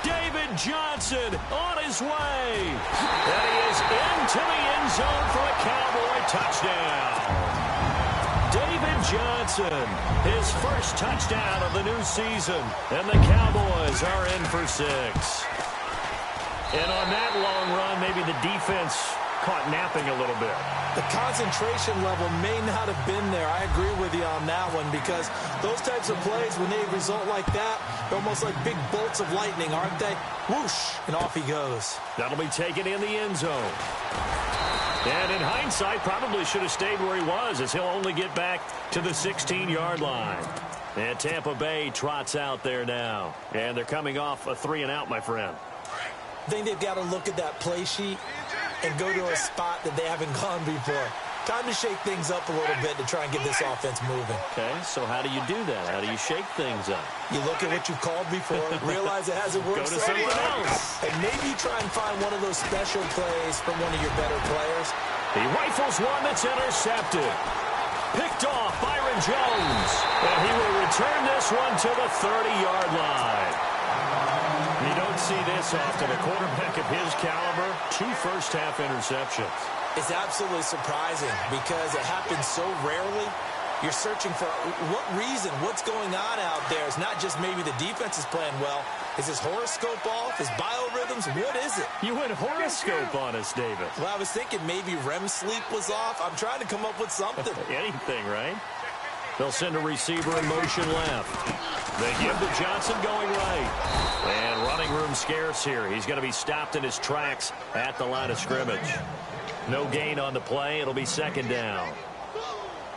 David Johnson on his way. And he is into the end zone for a Cowboy touchdown. David Johnson, his first touchdown of the new season. And the Cowboys are in for 6. And on that long run, maybe the defense caught napping a little bit. The concentration level may not have been there. I agree with you on that one because those types of plays, when they result like that, they're almost like big bolts of lightning, aren't they? Whoosh, and off he goes. That'll be taken in the end zone. And in hindsight, probably should have stayed where he was as he'll only get back to the 16-yard line. And Tampa Bay trots out there now. And they're coming off a 3-and-out, my friend. I think they've got to look at that play sheet and go to a spot that they haven't gone before. Time to shake things up a little bit to try and get this offense moving. Okay, so how do you do that? How do you shake things up? You look at what you've called before, realize it hasn't worked Go to so something well, else. and maybe you try and find one of those special plays from one of your better players. He rifles one that's intercepted. Picked off Byron Jones. And he will return this one to the 30-yard line. You don't see this often. A quarterback of his caliber, 2 first-half interceptions. It's absolutely surprising because it happens so rarely. You're searching for what reason, what's going on out there. It's not just maybe the defense is playing well. Is his horoscope off? His biorhythms? What is it? You went horoscope on us, David. Well, I was thinking maybe REM sleep was off. I'm trying to come up with something. Anything, right? They'll send a receiver in motion left. They give to Johnson going right. And running room scarce here. He's going to be stopped in his tracks at the line of scrimmage. No gain on the play. It'll be second down.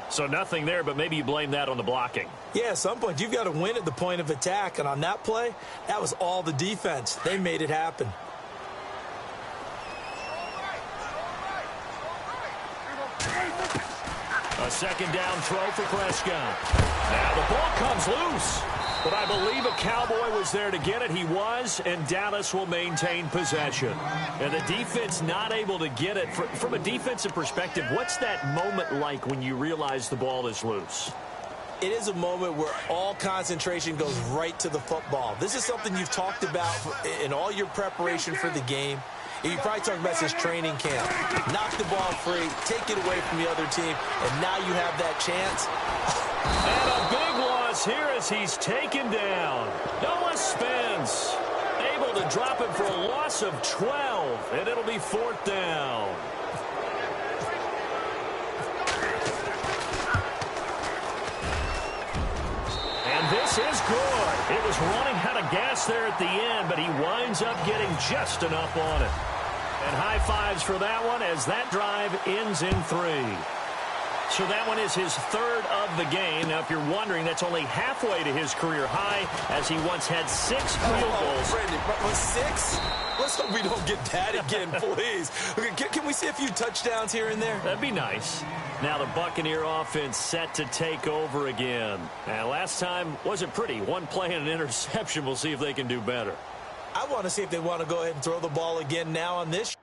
So nothing there, but maybe you blame that on the blocking. Yeah, at some point, you've got to win at the point of attack. And on that play, that was all the defense. They made it happen. A second down throw for Prescott. Now the ball comes loose. But I believe a Cowboy was there to get it. He was, and Dallas will maintain possession. And the defense not able to get it. From a defensive perspective, what's that moment like when you realize the ball is loose? It is a moment where all concentration goes right to the football. This is something you've talked about in all your preparation for the game. You probably talked about this training camp. Knock the ball free, take it away from the other team, and now you have that chance. And a big loss here as he's taken down. Noah Spence able to drop him for a loss of 12, and it'll be 4th down. And this is good. It was running out of gas there at the end, but he winds up getting just enough on it. And high fives for that one as that drive ends in 3. So that one is his 3rd of the game. Now, if you're wondering, that's only halfway to his career high as he once had 6 field goals. Brandon, was 6? Let's hope we don't get that again, please. Can we see a few touchdowns here and there? That'd be nice. Now the Buccaneer offense set to take over again. Now, last time wasn't pretty. One play and an interception. We'll see if they can do better. I want to see if they want to go ahead and throw the ball again now on this.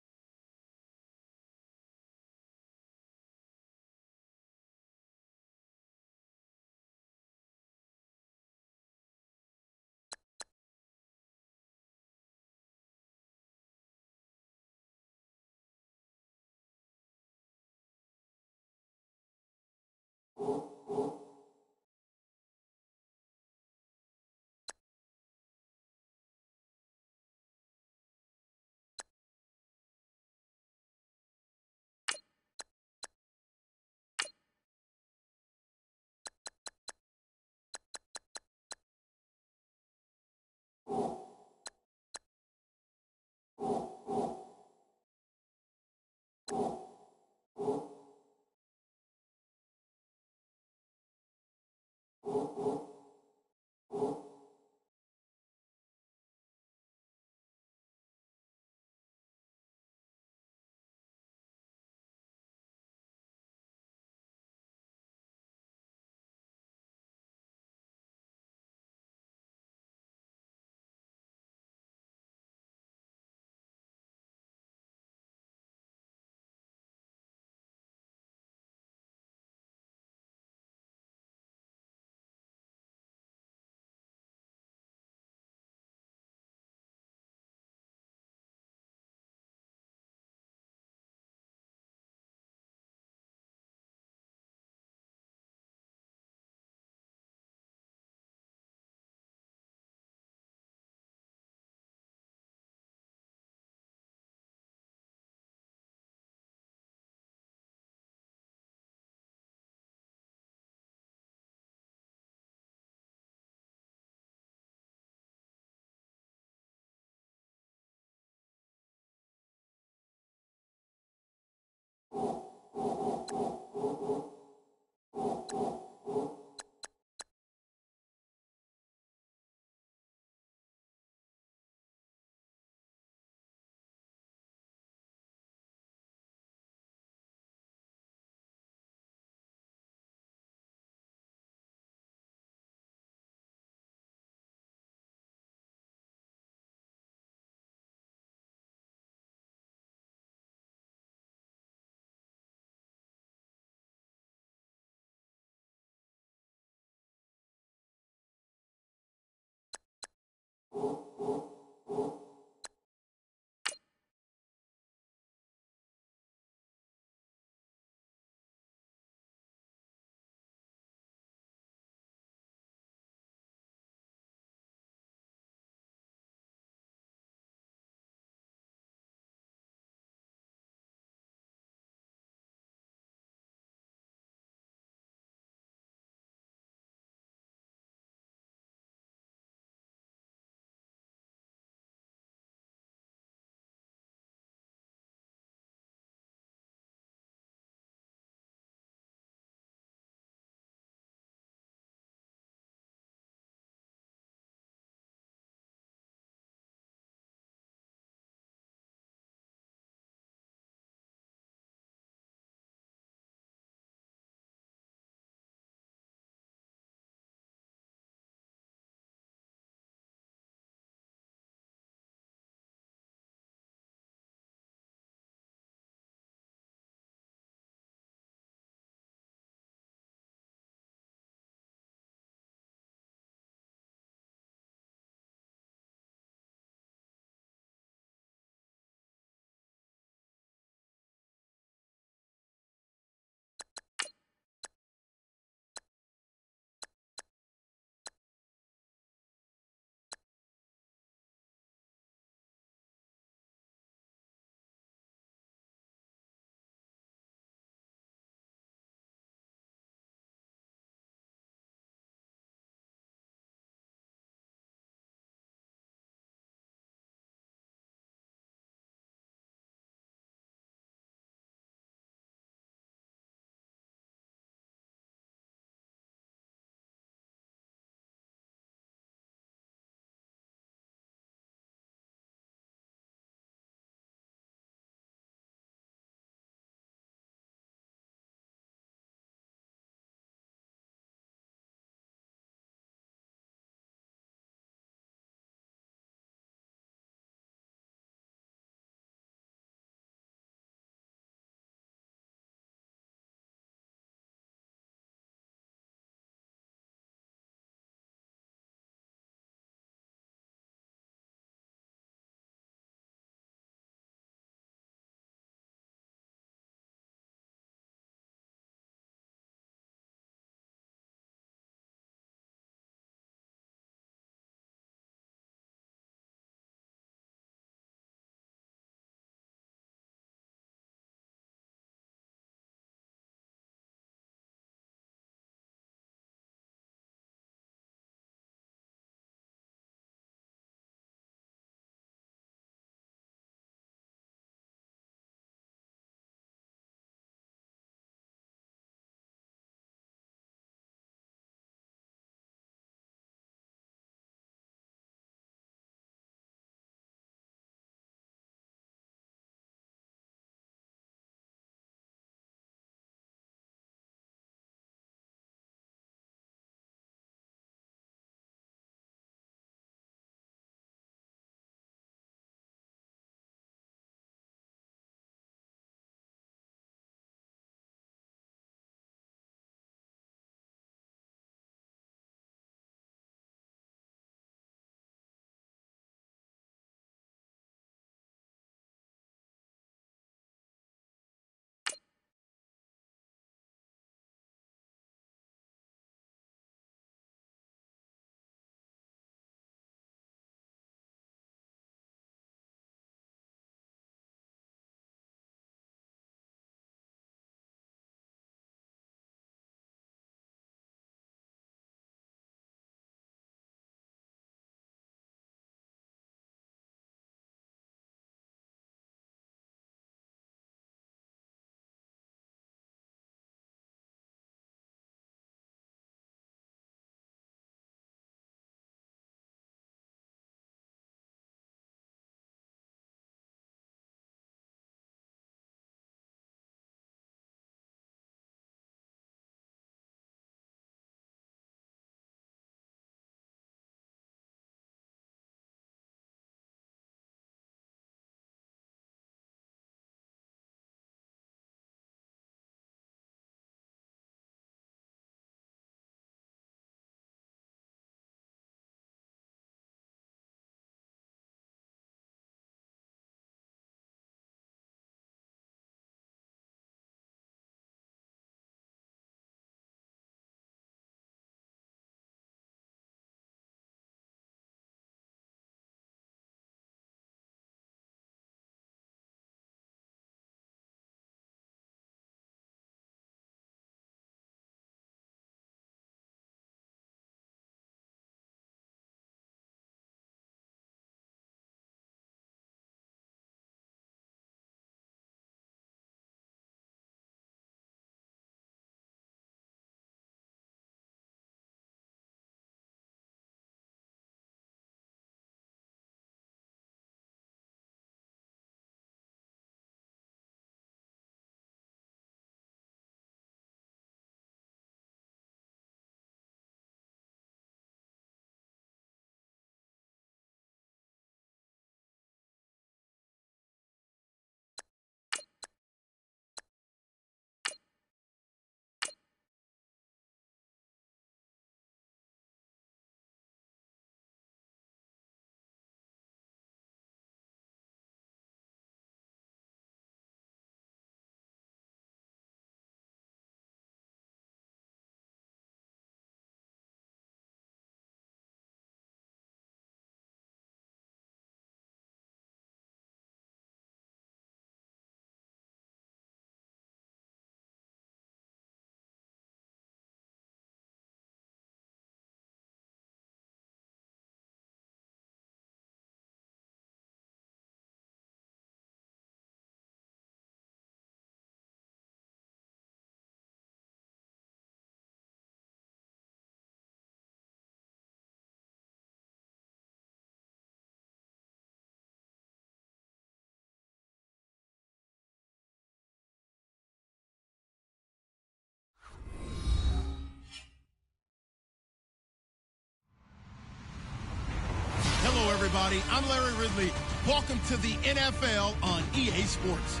everybody. I'm Larry Ridley. Welcome to the NFL on EA Sports.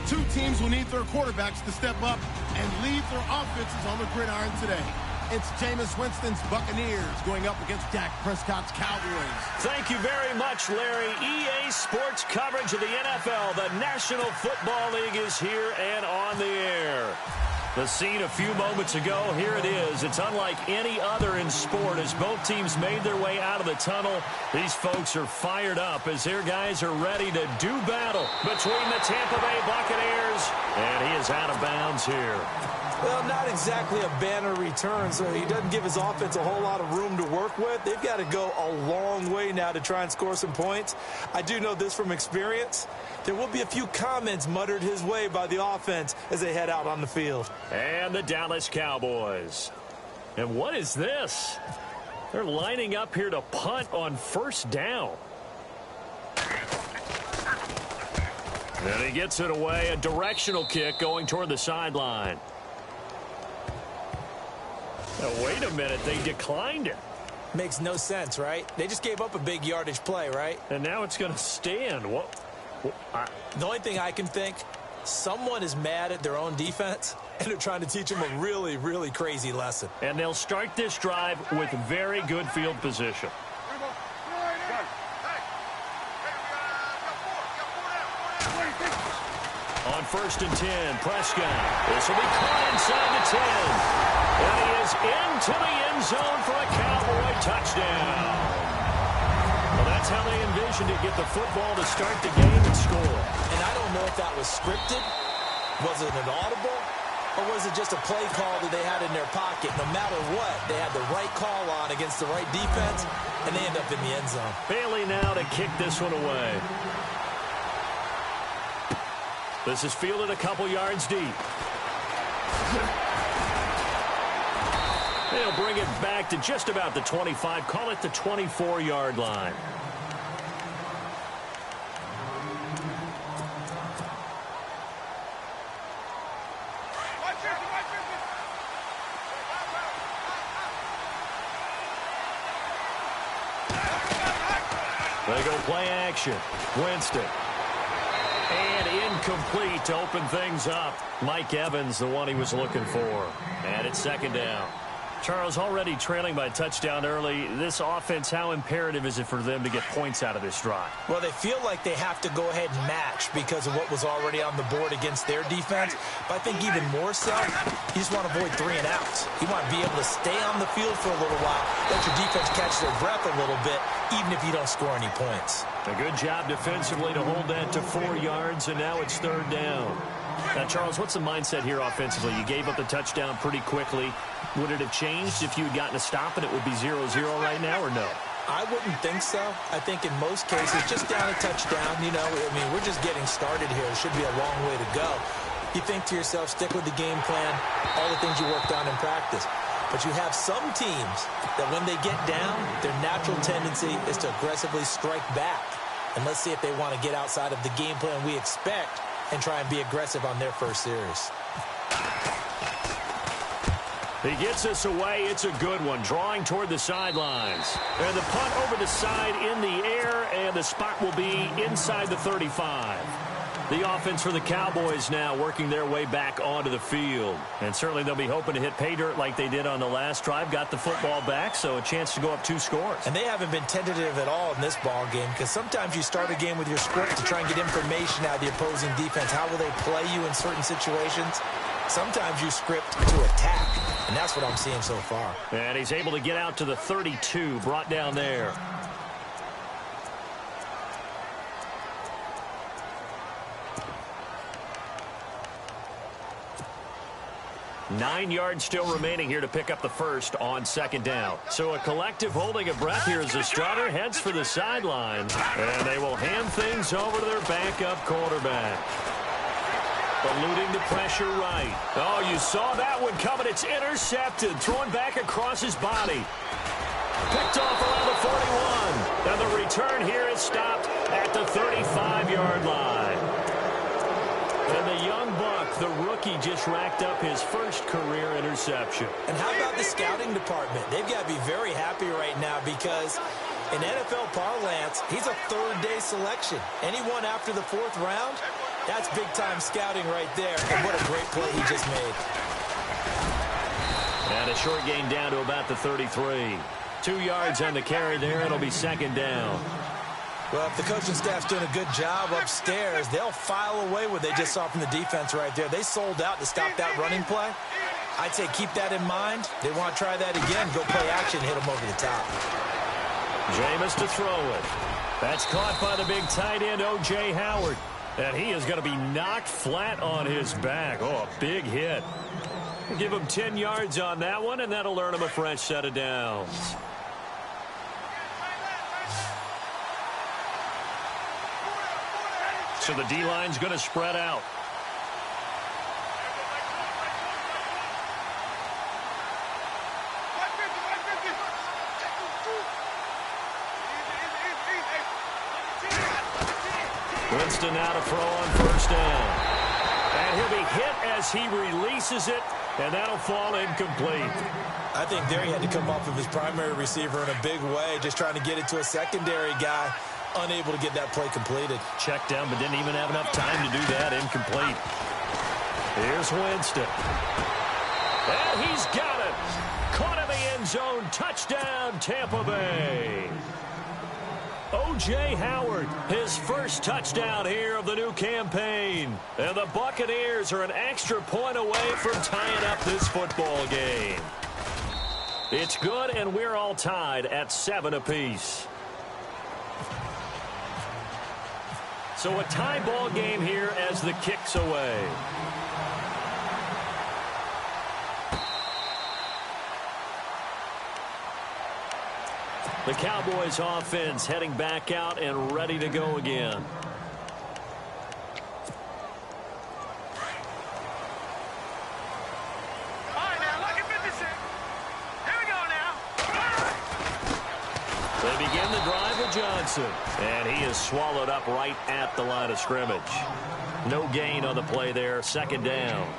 Two teams will need their quarterbacks to step up and lead their offenses on the gridiron today. It's Jameis Winston's Buccaneers going up against Dak Prescott's Cowboys. Thank you very much, Larry. EA Sports coverage of the NFL. The National Football League is here and on the air. The scene a few moments ago, here it is. It's unlike any other in sport as both teams made their way out of the tunnel. These folks are fired up as their guys are ready to do battle between the Tampa Bay Buccaneers. And he is out of bounds here. Well, not exactly a banner return, so he doesn't give his offense a whole lot of room to work with. They've got to go a long way now to try and score some points. I do know this from experience. There will be a few comments muttered his way by the offense as they head out on the field. And the Dallas Cowboys. And what is this? They're lining up here to punt on first down. And he gets it away, a directional kick going toward the sideline. Now, wait a minute, they declined it. Makes no sense, right? They just gave up a big yardage play, right? And now it's going to stand. The only thing I can think, someone is mad at their own defense, and they're trying to teach them a really, really crazy lesson. And they'll start this drive with very good field position. On 1st and 10, Prescott. This will be caught inside the 10. And he is into the end zone for a Cowboy touchdown. Well, that's how they envisioned it, get the football to start the game and score. And I don't know if that was scripted, was it an audible, or was it just a play call that they had in their pocket? No matter what, they had the right call on against the right defense, and they end up in the end zone. Bailey now to kick this one away. This is fielded a couple yards deep. They'll bring it back to just about the 25. Call it the 24-yard line. They go play action. Winston. And incomplete to open things up. Mike Evans, the one he was looking for. And it's 2nd down. Charles, already trailing by a touchdown early. This offense, how imperative is it for them to get points out of this drive? Well, they feel like they have to go ahead and match because of what was already on the board against their defense. But I think even more so, you just want to avoid 3 and outs. You want to be able to stay on the field for a little while, let your defense catch their breath a little bit, even if you don't score any points. A good job defensively to hold that to 4 yards, and now it's 3rd down. Now, Charles, what's the mindset here offensively? You gave up the touchdown pretty quickly. Would it have changed if you had gotten a stop and it would be 0-0 right now, or no? I wouldn't think so. I think in most cases, just down a touchdown, you know, I mean, we're just getting started here. It should be a long way to go. You think to yourself, stick with the game plan, all the things you worked on in practice. But you have some teams that when they get down, their natural tendency is to aggressively strike back. And let's see if they want to get outside of the game plan we expect and try and be aggressive on their first series. He gets us away. It's a good one. Drawing toward the sidelines. And the punt over the side in the air, and the spot will be inside the 35. The offense for the Cowboys now working their way back onto the field. And certainly they'll be hoping to hit pay dirt like they did on the last drive. Got the football back, so a chance to go up 2 scores. And they haven't been tentative at all in this ball game because sometimes you start a game with your script to try and get information out of the opposing defense. How will they play you in certain situations? Sometimes you script to attack, and that's what I'm seeing so far. And he's able to get out to the 32, brought down there. Nine yards still remaining here to pick up the first on 2nd down. So a collective holding of breath here as the starter heads for the sideline. And they will hand things over to their backup quarterback. Eluding the pressure right. Oh, you saw that one coming. It's intercepted. Thrown back across his body. Picked off around the 41. And the return here is stopped at the 35-yard line. And the young buck, the rookie, just racked up his first career interception. And how about the scouting department? They've got to be very happy right now because In NFL parlance, he's a third-day selection. Anyone after the fourth round, that's big-time scouting right there. And what a great play he just made. And a short gain down to about the 33. 2 yards on the carry there. It'll be second down. Well, if the coaching staff's doing a good job upstairs, they'll file away what they just saw from the defense right there. They sold out to stop that running play. I'd say keep that in mind. They want to try that again. Go play action, hit them over the top. Jameis to throw it. That's caught by the big tight end, O.J. Howard. And he is going to be knocked flat on his back. Oh, a big hit. Give him 10 yards on that one, and that'll earn him a fresh set of downs. So the D-line's going to spread out. Winston now to throw on first down. And he'll be hit as he releases it, and that'll fall incomplete. I think there he had to come off of his primary receiver in a big way, just trying to get it to a secondary guy. Unable to get that play completed. Checked down, but didn't even have enough time to do that. Incomplete. Here's Winston. And he's got it. Caught in the end zone. Touchdown, Tampa Bay. O.J. Howard, his first touchdown here of the new campaign. And the Buccaneers are an extra point away from tying up this football game. It's good, and we're all tied at 7 apiece. So a tie ball game here as the kick's away. The Cowboys offense heading back out and ready to go again. They begin the drive with Johnson. And he is swallowed up right at the line of scrimmage. No gain on the play there. Second down.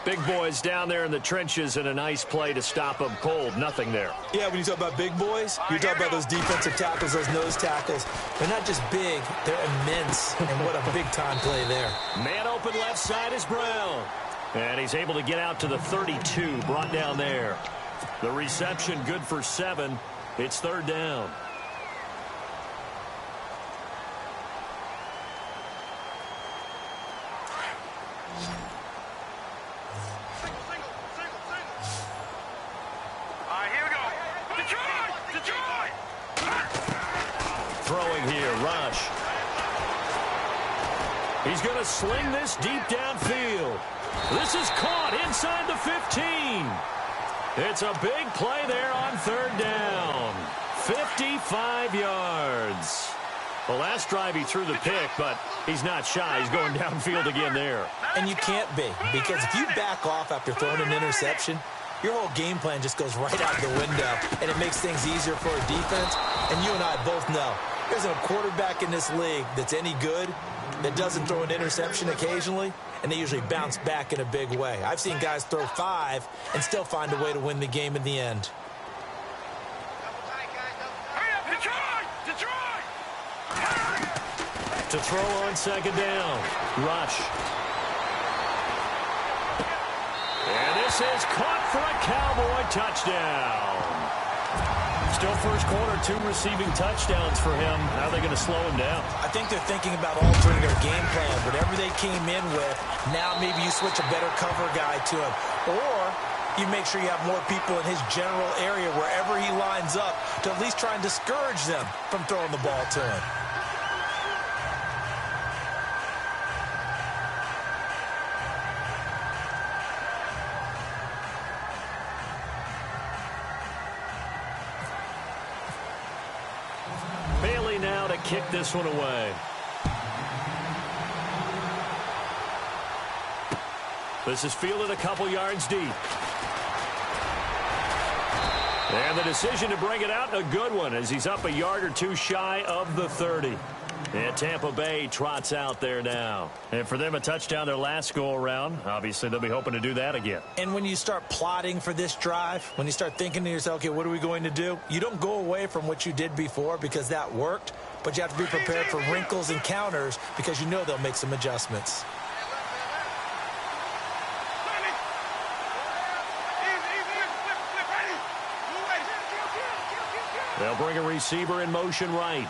Big boys down there in the trenches, and a nice play to stop them cold. Nothing there. Yeah, when you talk about big boys, you're talking about those defensive tackles, those nose tackles. They're not just big, they're immense. And what a big-time play there. Man open left side is Brown. And he's able to get out to the 32, brought down there. The reception good for 7. It's third down. Throwing here, Rush. He's going to sling this deep downfield. This is caught inside the 15. It's a big play there on third down. 55 yards. The last drive he threw the pick, but he's not shy. He's going downfield again there. And you can't be, because if you back off after throwing an interception, your whole game plan just goes right out the window, and it makes things easier for a defense. And you and I both know there isn't a quarterback in this league that's any good that doesn't throw an interception occasionally, and they usually bounce back in a big way. I've seen guys throw 5 and still find a way to win the game in the end. To throw on second down, Rush. And this is caught for a Cowboy touchdown. Still first quarter, 2 receiving touchdowns for him. How are they going to slow him down? I think they're thinking about altering their game plan. Whatever they came in with, now maybe you switch a better cover guy to him. Or you make sure you have more people in his general area wherever he lines up to at least try and discourage them from throwing the ball to him. Kick this one away. This is fielded a couple yards deep. And the decision to bring it out, a good one, as he's up a yard or 2 shy of the 30. And Tampa Bay trots out there now. And for them, a touchdown their last go-around. Obviously, they'll be hoping to do that again. And when you start plotting for this drive, when you start thinking to yourself, okay, what are we going to do? You don't go away from what you did before because that worked, but you have to be prepared for wrinkles and counters because you know they'll make some adjustments. They'll bring a receiver in motion right.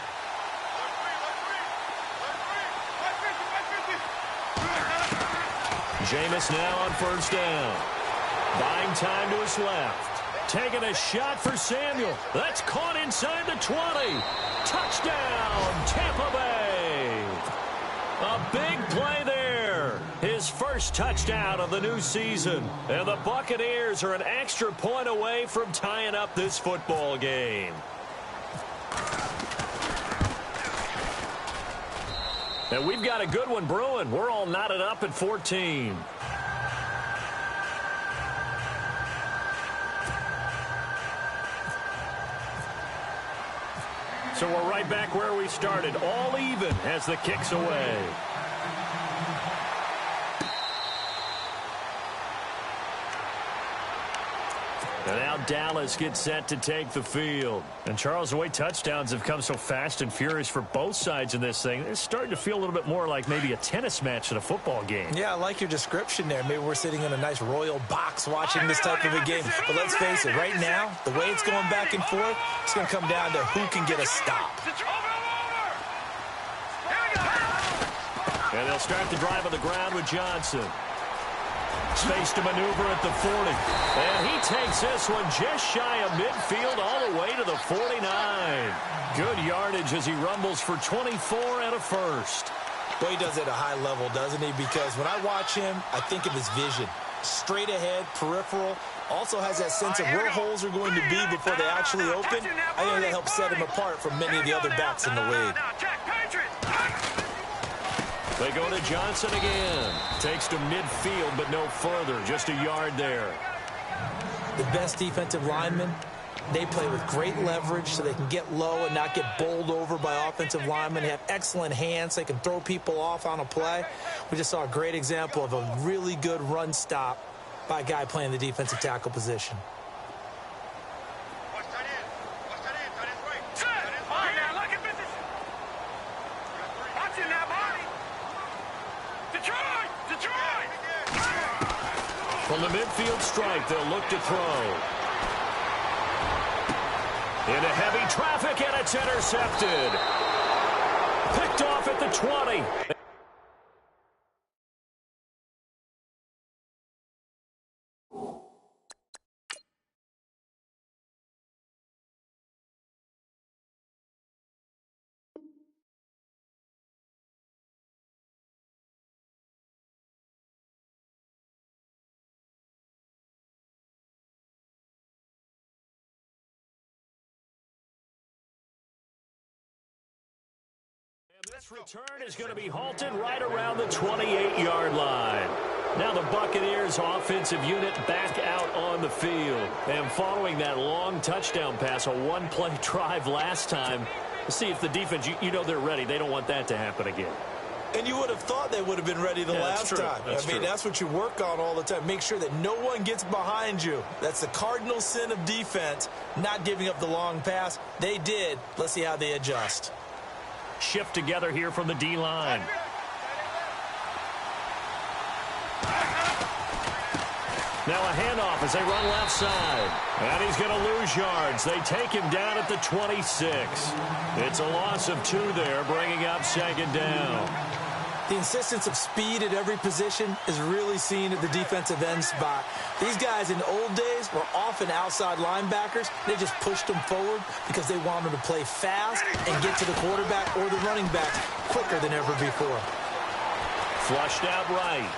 Jameis now on first down. Buying time to his left. Taking a shot for Samuel. That's caught inside the 20. Touchdown, Tampa Bay. A big play there. His first touchdown of the new season. And the Buccaneers are an extra point away from tying up this football game. And we've got a good one brewing. We're all knotted up at 14. So we're right back where we started. All even as the kick's away. And now Dallas gets set to take the field. And, Charles, the way touchdowns have come so fast and furious for both sides in this thing, it's starting to feel a little bit more like maybe a tennis match than a football game. Yeah, I like your description there. Maybe we're sitting in a nice royal box watching this type of a game. But let's face it, right now, the way it's going back and forth, it's going to come down to who can get a stop. And they'll start the drive on the ground with Johnson. Space to maneuver at the 40. And he takes this one just shy of midfield all the way to the 49. Good yardage as he rumbles for 24 and a first. Well, he does it at a high level, doesn't he? Because when I watch him, I think of his vision. Straight ahead, peripheral. Also has that sense of where holes are going to be before they actually open. I think that helps set him apart from many of the other backs in the league. They go to Johnson again. Takes to midfield, but no further. Just a yard there. The best defensive linemen, they play with great leverage so they can get low and not get bowled over by offensive linemen. They have excellent hands. They can throw people off on a play. We just saw a great example of a really good run stop by a guy playing the defensive tackle position. From the midfield stripe, they'll look to throw. Into heavy traffic, and it's intercepted. Picked off at the 20. This return is going to be halted right around the 28-yard line. Now the Buccaneers offensive unit back out on the field. And following that long touchdown pass, a one-play drive last time, let's see if the defense, you know they're ready. They don't want that to happen again. And you would have thought they would have been ready the last time. I mean, that's what you work on all the time. Make sure that no one gets behind you. That's the cardinal sin of defense, not giving up the long pass. They did. Let's see how they adjust. Shift together here from the D-line. Now a handoff as they run left side. And he's going to lose yards. They take him down at the 26. It's a loss of 2 there, bringing up second down. The insistence of speed at every position is really seen at the defensive end spot. These guys in the old days were often outside linebackers. They just pushed them forward because they wanted to play fast and get to the quarterback or the running back quicker than ever before. Flushed out right.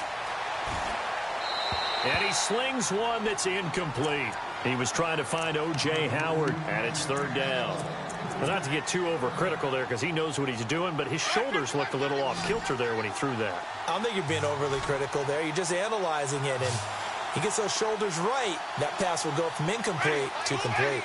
And he slings one that's incomplete. He was trying to find O.J. Howard, and it's third down. Well, not to get too overcritical there because he knows what he's doing, but his shoulders looked a little off kilter there when he threw that. I don't think you're being overly critical there. You're just analyzing it, and he gets those shoulders right. That pass will go from incomplete to complete.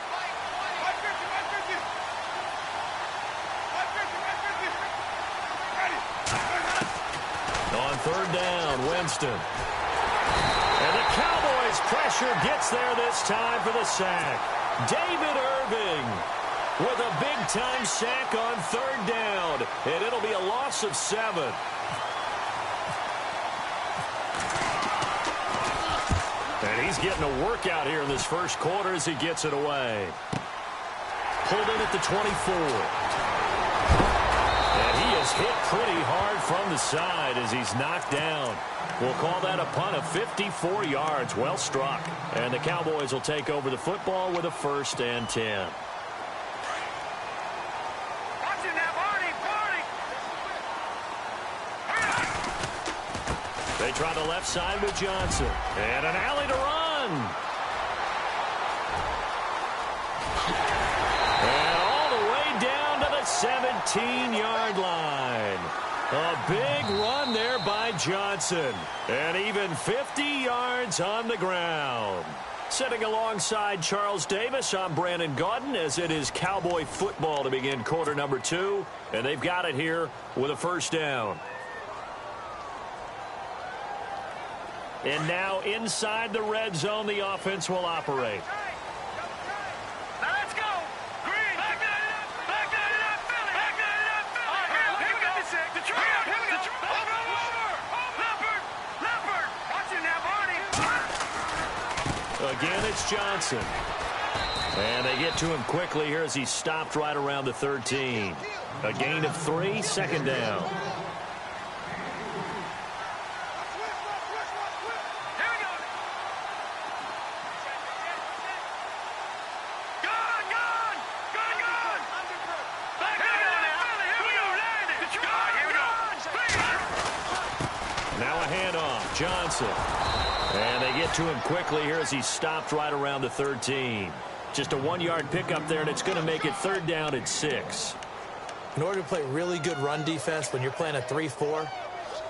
Winston. And the Cowboys' pressure gets there this time for the sack. David Irving with a big-time sack on 3rd down. And it'll be a loss of 7. And he's getting a workout here in this first quarter as he gets it away. Pulled in at the 24. And he is hit pretty hard from the side as he's knocked down. We'll call that a punt of 54 yards. Well struck. And the Cowboys will take over the football with a 1st and 10. They try the left side with Johnson. And an alley to run. And all the way down to the 17-yard line. A big run there by Johnson. And even 50 yards on the ground. Sitting alongside Charles Davis, I'm Brandon Gaudin, as it is Cowboy football to begin quarter number 2. And they've got it here with a 1st down. And now inside the red zone, the offense will operate. Now let's go. Green. Back that up. Back that up. Back that up. All right, here we go. The try. Here we go. Over. Leopard. Watch it now, Barney. Again, it's Johnson. And they get to him quickly here as he stopped right around the 13. A gain of 3, 2nd down. Johnson. And they get to him quickly here as he stopped right around the 13. Just a 1-yard pickup there, and it's going to make it 3rd down at 6. In order to play really good run defense when you're playing a 3-4,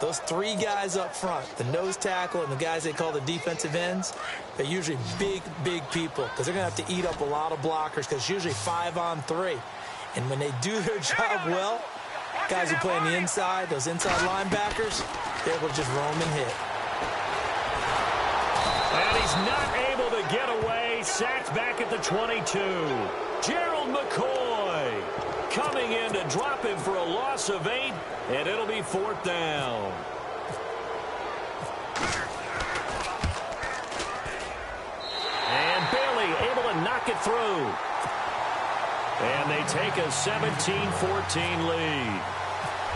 those 3 guys up front, the nose tackle and the guys they call the defensive ends, they're usually big people because they're going to have to eat up a lot of blockers because it's usually 5-on-3. And when they do their job well, guys who play on the inside, those inside linebackers, they're able to just roam and hit. And he's not able to get away. Sacked back at the 22. Gerald McCoy coming in to drop him for a loss of 8, and it'll be 4th down. And Bailey able to knock it through. And they take a 17-14 lead.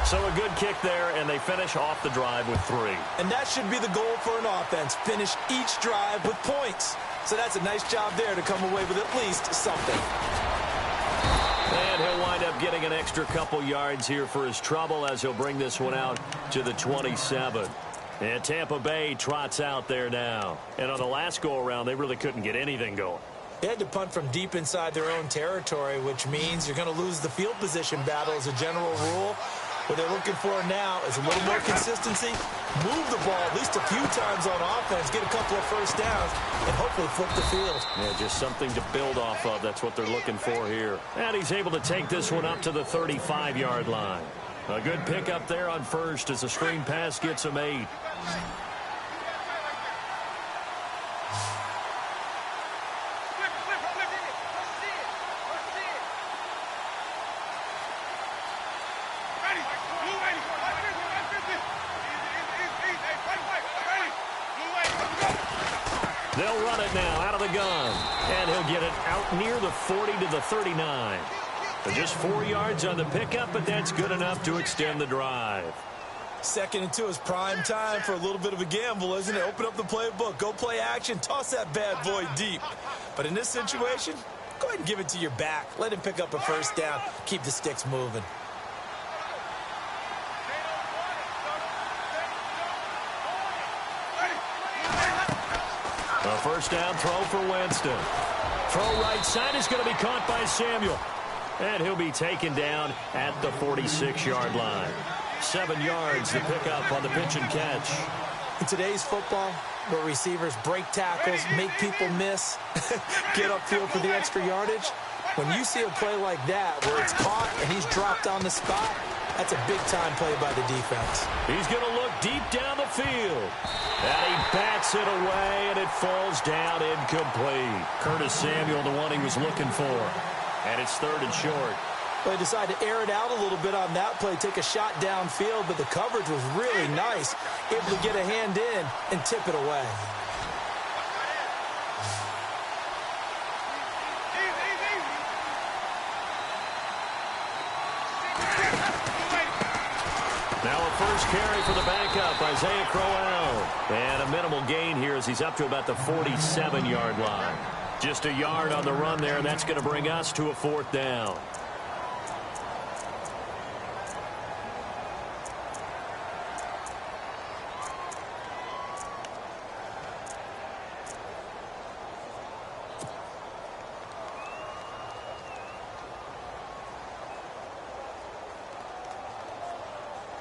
So a good kick there, and they finish off the drive with 3. And that should be the goal for an offense, finish each drive with points. So that's a nice job there to come away with at least something. And he'll wind up getting an extra couple yards here for his trouble as he'll bring this one out to the 27. And Tampa Bay trots out there now. And on the last go-around, they really couldn't get anything going. They had to punt from deep inside their own territory, which means you're going to lose the field position battle as a general rule. What they're looking for now is a little more consistency, move the ball at least a few times on offense, get a couple of 1st downs, and hopefully flip the field. Yeah, just something to build off of. That's what they're looking for here. And he's able to take this one up to the 35-yard line. A good pickup there on 1st as the screen pass gets him 8. They'll run it now out of the gun. And he'll get it out near the 40 to the 39. But just 4 yards on the pickup, but that's good enough to extend the drive. 2nd and 2 is prime time for a little bit of a gamble, isn't it? Open up the playbook, go play action, toss that bad boy deep. But in this situation, go ahead and give it to your back. Let him pick up a 1st down. Keep the sticks moving. A 1st down throw for Winston. Throw right side is going to be caught by Samuel. And he'll be taken down at the 46-yard line. 7 yards to pick up on the pitch and catch. In today's football, where receivers break tackles, make people miss, get upfield for the extra yardage, when you see a play like that where it's caught and he's dropped on the spot, That's a big-time play by the defense. He's going to look deep down the field. And he bats it away, and it falls down incomplete. Curtis Samuel, the one he was looking for. And it's 3rd and short. Well, he decided to air it out a little bit on that play, take a shot downfield, but the coverage was really nice. Able to get a hand in and tip it away. Now a first carry for the backup, Isaiah Crowell. And a minimal gain here as he's up to about the 47-yard line. Just a yard on the run there, and that's going to bring us to a 4th down.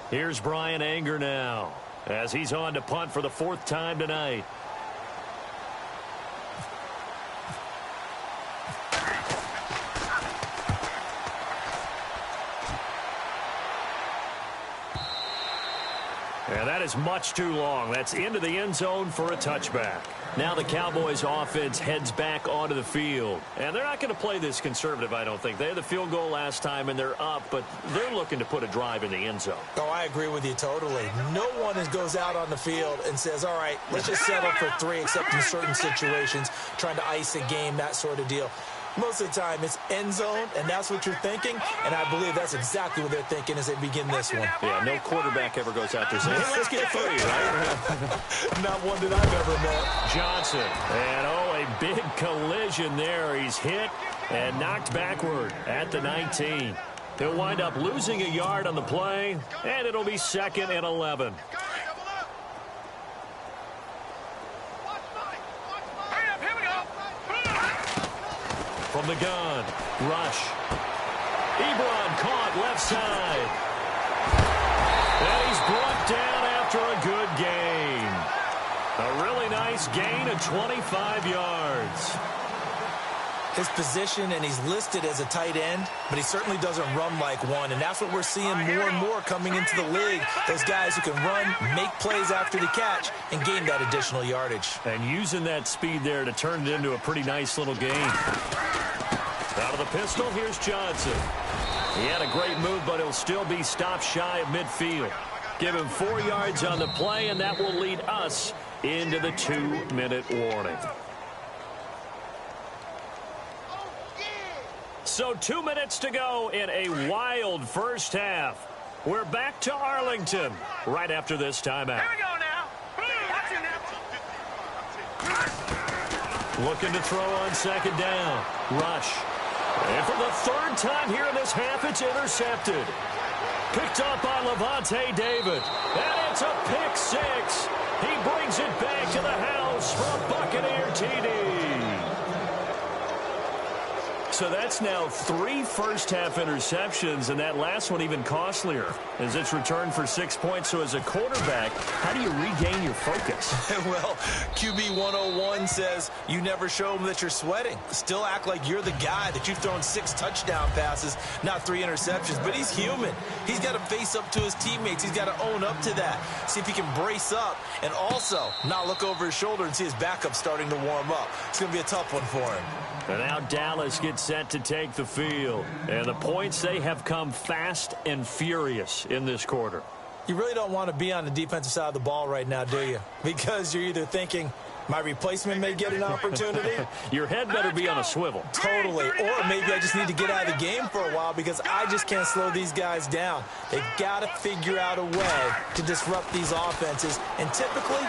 Here's Brian Anger now as he's on to punt for the 4th time tonight. And that is much too long. That's into the end zone for a touchback. Now the Cowboys offense heads back onto the field. And they're not going to play this conservative, I don't think. They had the field goal last time, and they're up, but they're looking to put a drive in the end zone. Oh, I agree with you totally. No one goes out on the field and says, all right, let's just settle for 3, except in certain situations, trying to ice a game, that sort of deal. Most of the time, it's end zone, and that's what you're thinking, and I believe that's exactly what they're thinking as they begin this one. Yeah, no quarterback ever goes out there saying, hey, let's get 3, right? Not one that I've ever met. Johnson, and a big collision there. He's hit and knocked backward at the 19. He'll wind up losing a yard on the play, and it'll be 2nd and 11. From the gun, rush. Ebron caught left side. And he's brought down after a good gain. A really nice gain of 25 yards. His position, and he's listed as a tight end, but he certainly doesn't run like one, and that's what we're seeing more and more coming into the league. Those guys who can run, make plays after the catch, and gain that additional yardage. And using that speed there to turn it into a pretty nice little gain. Out of the pistol, here's Johnson. He had a great move, but he'll still be stopped shy of midfield. Give him 4 yards on the play, and that will lead us into the 2-minute warning. So 2 minutes to go in a wild first half. We're back to Arlington right after this timeout. Here we go now. Looking to throw on 2nd down. Rush. And for the 3rd time here in this half, it's intercepted. Picked up by Levante David. And it's a pick 6. He brings it back to the house for a Buccaneer TD. So that's now 3 first-half interceptions, and that last one even costlier as it's returned for 6 points. So as a quarterback, how do you regain your focus? Well, QB 101 says you never show them that you're sweating. Still act like you're the guy, that you've thrown 6 touchdown passes, not 3 interceptions. But he's human. He's got to face up to his teammates. He's got to own up to that. See if he can brace up and also not look over his shoulder and see his backup starting to warm up. It's going to be a tough one for him. And now Dallas gets set to take the field. And the points, they have come fast and furious in this quarter. You really don't want to be on the defensive side of the ball right now, do you? Because you're either thinking, my replacement may get an opportunity. Your head better be on a swivel. Totally. Or maybe I just need to get out of the game for a while because I just can't slow these guys down. They've got to figure out a way to disrupt these offenses. And typically,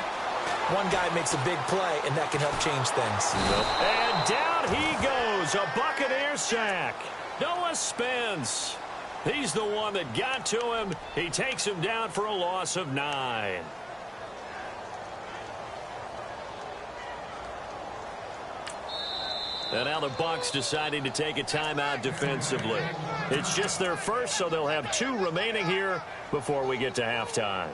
one guy makes a big play, and that can help change things. And down he goes. A Buccaneer sack. Noah Spence. He's the one that got to him. He takes him down for a loss of 9. And now the Bucs deciding to take a timeout defensively. It's just their first, so they'll have 2 remaining here before we get to halftime.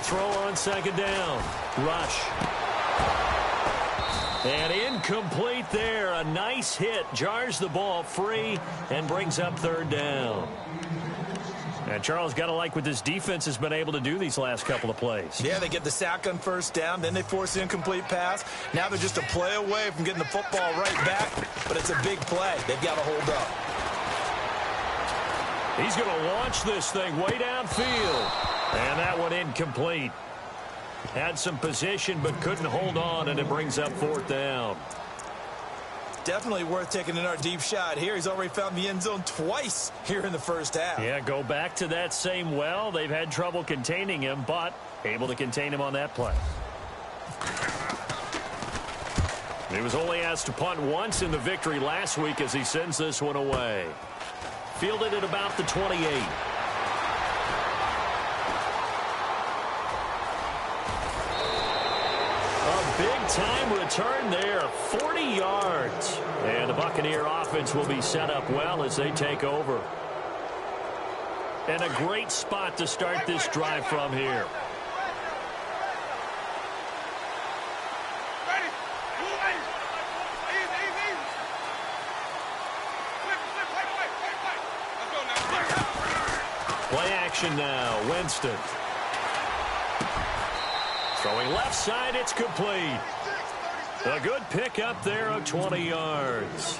throw on second down. Rush. And incomplete there. A nice hit. Jars the ball free and brings up third down. And Charles, got to like what this defense has been able to do these last couple of plays. Yeah, they get the sack on first down, then they force the incomplete pass. Now they're just a play away from getting the football right back, but it's a big play. They've got to hold up. He's going to launch this thing way downfield. And that one incomplete. Had some position but couldn't hold on, and it brings up fourth down. Definitely worth taking in our deep shot here. He's already found the end zone twice here in the first half. Yeah, go back to that same well. They've had trouble containing him, but able to contain him on that play. He was only asked to punt once in the victory last week as he sends this one away. Fielded at about the 28. Big-time return there, 40 yards. And the Buccaneer offense will be set up well as they take over. And a great spot to start this drive from here. Play action now, Winston. Throwing left side, it's complete. A good pickup there of 20 yards.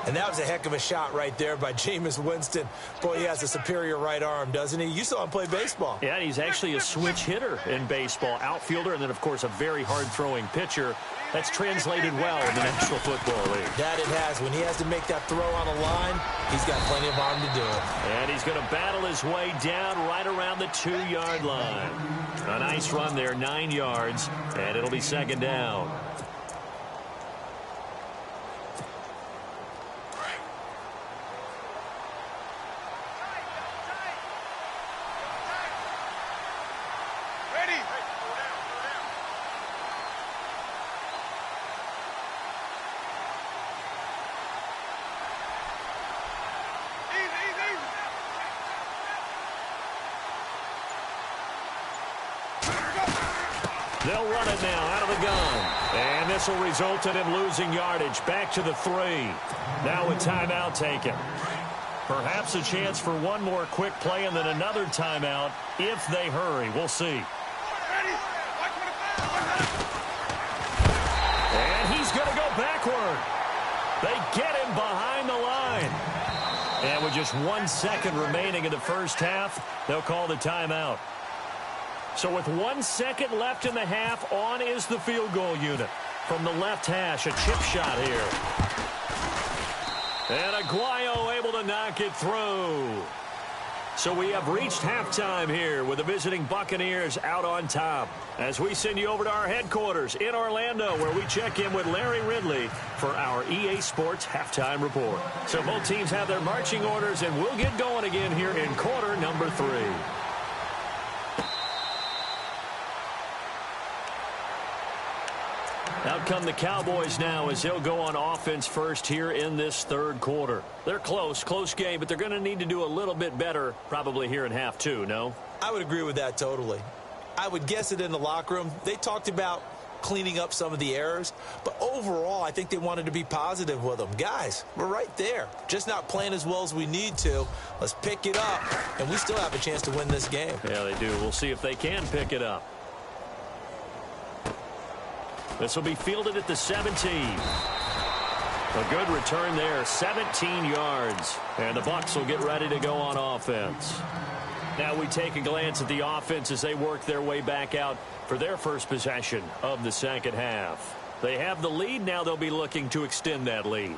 And that was a heck of a shot right there by Jameis Winston. Boy, he has a superior right arm, doesn't he? You saw him play baseball. Yeah, he's actually a switch hitter in baseball. Outfielder, and then, of course, a very hard-throwing pitcher. That's translated well in the National Football League. That it has. When he has to make that throw on a line, he's got plenty of arm to do it. And he's going to battle his way down right around the 2-yard line. A nice run there, 9 yards, and it'll be second down. They'll run it now out of the gun. And this will result in him losing yardage. Back to the 3. Now with timeout taken. Perhaps a chance for one more quick play and then another timeout if they hurry. We'll see. And he's going to go backward. They get him behind the line. And with just 1 second remaining in the first half, they'll call the timeout. So with 1 second left in the half, on is the field goal unit. From the left hash, a chip shot here. And Aguayo able to knock it through. So we have reached halftime here with the visiting Buccaneers out on top. As we send you over to our headquarters in Orlando, where we check in with Larry Ridley for our EA Sports Halftime Report. So both teams have their marching orders, and we'll get going again here in quarter number 3. Out come the Cowboys now as they'll go on offense first here in this third quarter. They're close game, but they're going to need to do a little bit better probably here in half 2, no? I would agree with that totally. I would guess it in the locker room. They talked about cleaning up some of the errors, but overall I think they wanted to be positive with them. Guys, we're right there. Just not playing as well as we need to. Let's pick it up, and we still have a chance to win this game. Yeah, they do. We'll see if they can pick it up. This will be fielded at the 17. A good return there, 17 yards. And the Bucs will get ready to go on offense. Now we take a glance at the offense as they work their way back out for their first possession of the second half. They have the lead. Now they'll be looking to extend that lead.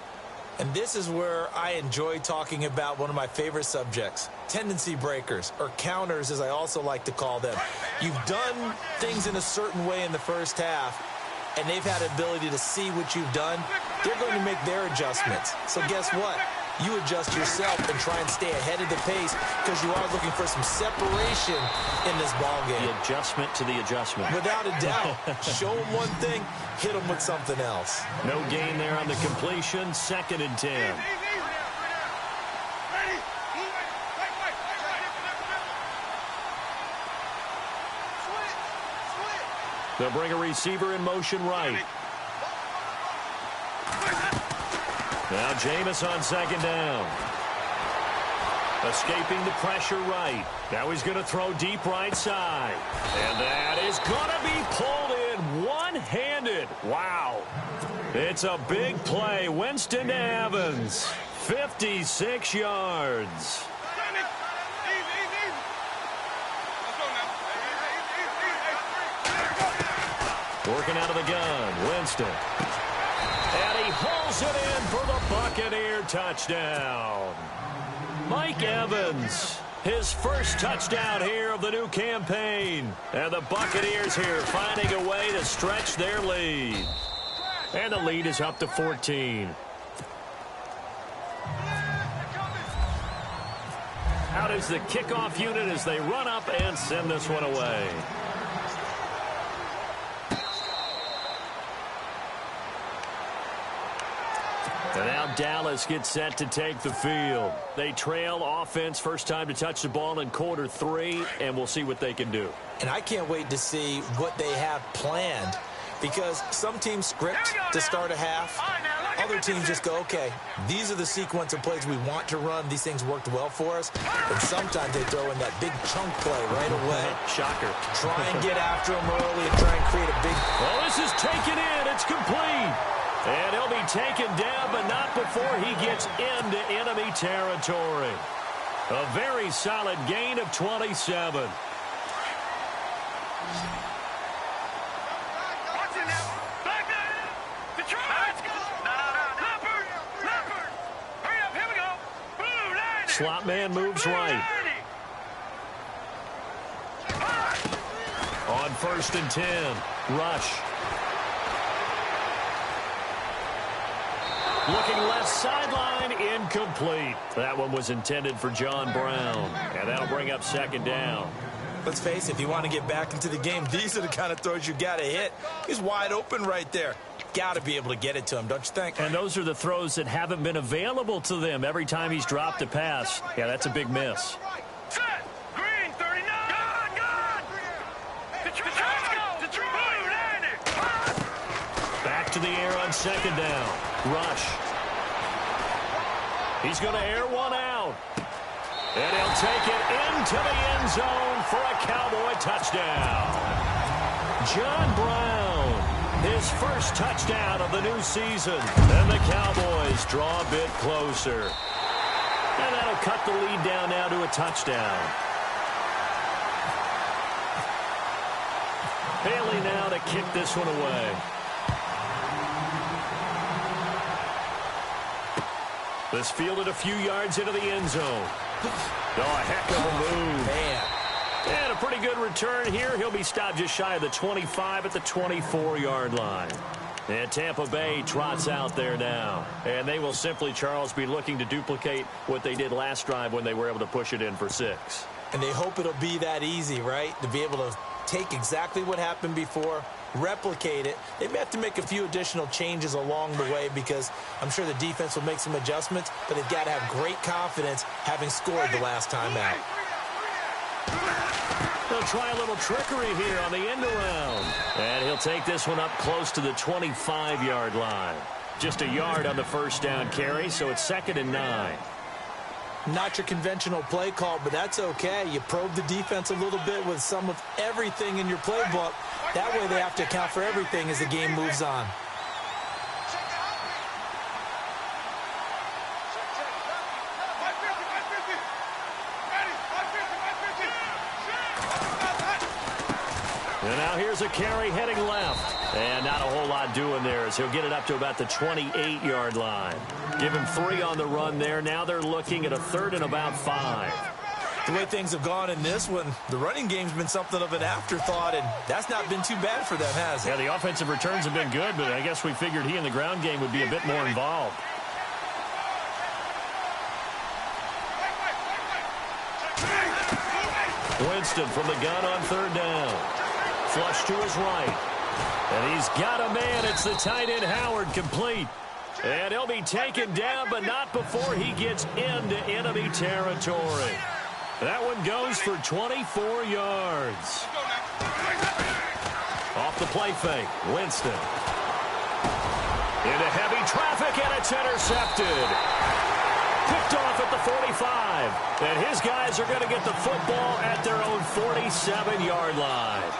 And this is where I enjoy talking about one of my favorite subjects, tendency breakers, or counters as I also like to call them. You've done things in a certain way in the first half, and they've had the ability to see what you've done. They're going to make their adjustments. So guess what? You adjust yourself and try and stay ahead of the pace because you are looking for some separation in this ball game. The adjustment to the adjustment. Without a doubt. Show them one thing, hit them with something else. No gain there on the completion. 2nd and 10. They'll bring a receiver in motion right. Now Jameis on second down. Escaping the pressure right. Now he's going to throw deep right side. And that is going to be pulled in one-handed. Wow. It's a big play. Winston to Evans. 56 yards. Working out of the gun, Winston. And he hauls it in for the Buccaneer touchdown. Mike Evans, his first touchdown here of the new campaign. And the Buccaneers here finding a way to stretch their lead. And the lead is up to 14. Out is the kickoff unit as they run up and send this one away. And now Dallas gets set to take the field. They trail offense, first time to touch the ball in quarter 3, and we'll see what they can do. And I can't wait to see what they have planned, because some teams script to start a half. Other teams just go, okay, these are the sequence of plays we want to run. These things worked well for us. And sometimes they throw in that big chunk play right away. Shocker. Try and get after them early and try and create a big... Well, this is taken in. It's complete. And he'll be taken down, but not before he gets into enemy territory. A very solid gain of 27. Slot man moves right. On 1st and 10, rush. Looking left sideline, incomplete. That one was intended for John Brown. And that'll bring up second down. Let's face it, if you want to get back into the game, these are the kind of throws you got to hit. He's wide open right there. Got to be able to get it to him, don't you think? And those are the throws that haven't been available to them every time he's dropped a pass. Yeah, that's a big miss. Set. Green, 39. Gone. Back to the air on second down. Rush. He's going to air one out. And he'll take it into the end zone for a Cowboy touchdown. John Brown, his first touchdown of the new season. And the Cowboys draw a bit closer. And that'll cut the lead down now to a touchdown. Haley now to kick this one away. This fielded a few yards into the end zone. Oh, a heck of a move. Man. And a pretty good return here. He'll be stopped just shy of the 25 at the 24-yard line. And Tampa Bay trots out there now. And they will simply, Charles, be looking to duplicate what they did last drive when they were able to push it in for 6. And they hope it'll be that easy, right? To be able to take exactly what happened before, replicate it. They may have to make a few additional changes along the way because I'm sure the defense will make some adjustments, but they've got to have great confidence having scored the last time out. They'll try a little trickery here on the end around. And he'll take this one up close to the 25-yard line. Just a yard on the first down carry, so it's 2nd and 9. Not your conventional play call, but that's okay. You probe the defense a little bit with some of everything in your playbook. That way they have to account for everything as the game moves on. And now here's a carry heading left. And not a whole lot doing there as he'll get it up to about the 28-yard line. Give him 3 on the run there. Now they're looking at a 3rd and about 5. The way things have gone in this one, the running game's been something of an afterthought, and that's not been too bad for them, has it? Yeah, the offensive returns have been good, but I guess we figured he in the ground game would be a bit more involved. Winston from the gun on 3rd down. Flush to his right. And he's got a man. It's the tight end Howard, complete. And he'll be taken down, but not before he gets into enemy territory. That one goes for 24 yards. Off the play fake. Winston. Into heavy traffic, and it's intercepted. Picked off at the 45. And his guys are going to get the football at their own 47-yard line.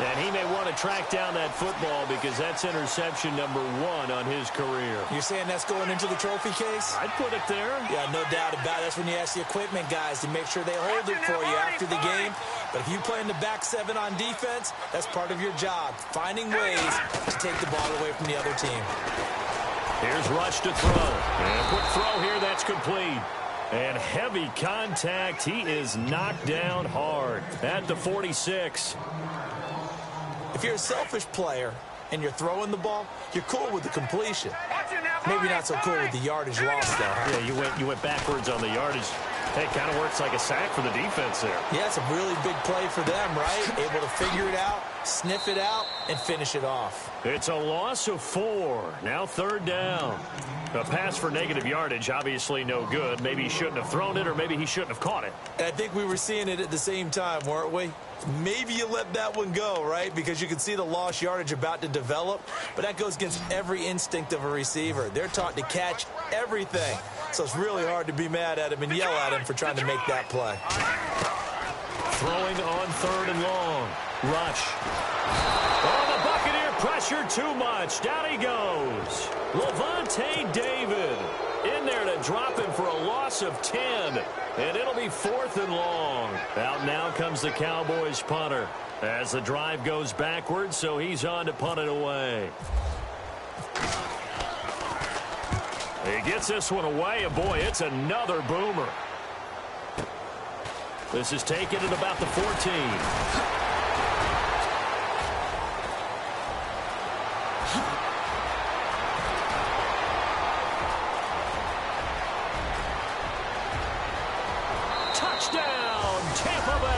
And he may want to track down that football because that's interception number 1 on his career. You're saying that's going into the trophy case? I'd put it there. Yeah, no doubt about it. That's when you ask the equipment guys to make sure they hold it for you after the game. But if you play in the back 7 on defense, that's part of your job, finding ways to take the ball away from the other team. Here's Rush to throw. And a quick throw here, that's complete. And heavy contact. He is knocked down hard at the 46. If you're a selfish player and you're throwing the ball, you're cool with the completion. Maybe not so cool with the yardage lost, though. Yeah, you went backwards on the yardage. Hey, kind of works like a sack for the defense there. Yeah, it's a really big play for them, right? Able to figure it out, sniff it out, and finish it off. It's a loss of 4. Now 3rd down. A pass for negative yardage, obviously no good. Maybe he shouldn't have thrown it, or maybe he shouldn't have caught it. And I think we were seeing it at the same time, weren't we? Maybe you let that one go, right? Because you can see the lost yardage about to develop. But that goes against every instinct of a receiver. They're taught to catch everything. So it's really hard to be mad at him and yell at him for trying to make that play. Throwing on 3rd and long. Rush. Oh, the Buccaneer pressure too much. Down he goes. Levante David in there to drop him for a loss of 10. And it'll be 4th and long. Out now comes the Cowboys punter as the drive goes backwards, so he's on to punt it away. He gets this one away, and boy, it's another boomer. This is taken at about the 14. Touchdown, Tampa Bay.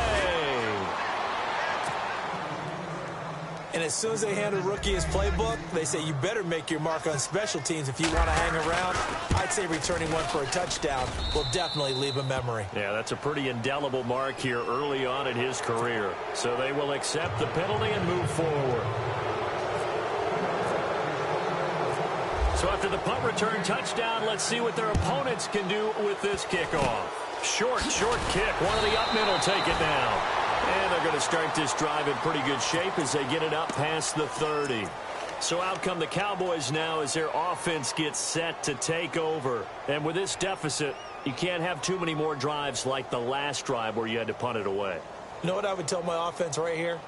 And as soon as they hand a rookie his playbook, they say you better make your mark on special teams if you want to hang around. I'd say returning one for a touchdown will definitely leave a memory. Yeah, that's a pretty indelible mark here early on in his career. So they will accept the penalty and move forward. So after the punt return touchdown, let's see what their opponents can do with this kickoff. Short kick. One of the up middle take it down. And they're going to start this drive in pretty good shape as they get it up past the 30. So out come the Cowboys now as their offense gets set to take over. And with this deficit, you can't have too many more drives like the last drive where you had to punt it away. You know what I would tell my offense right here?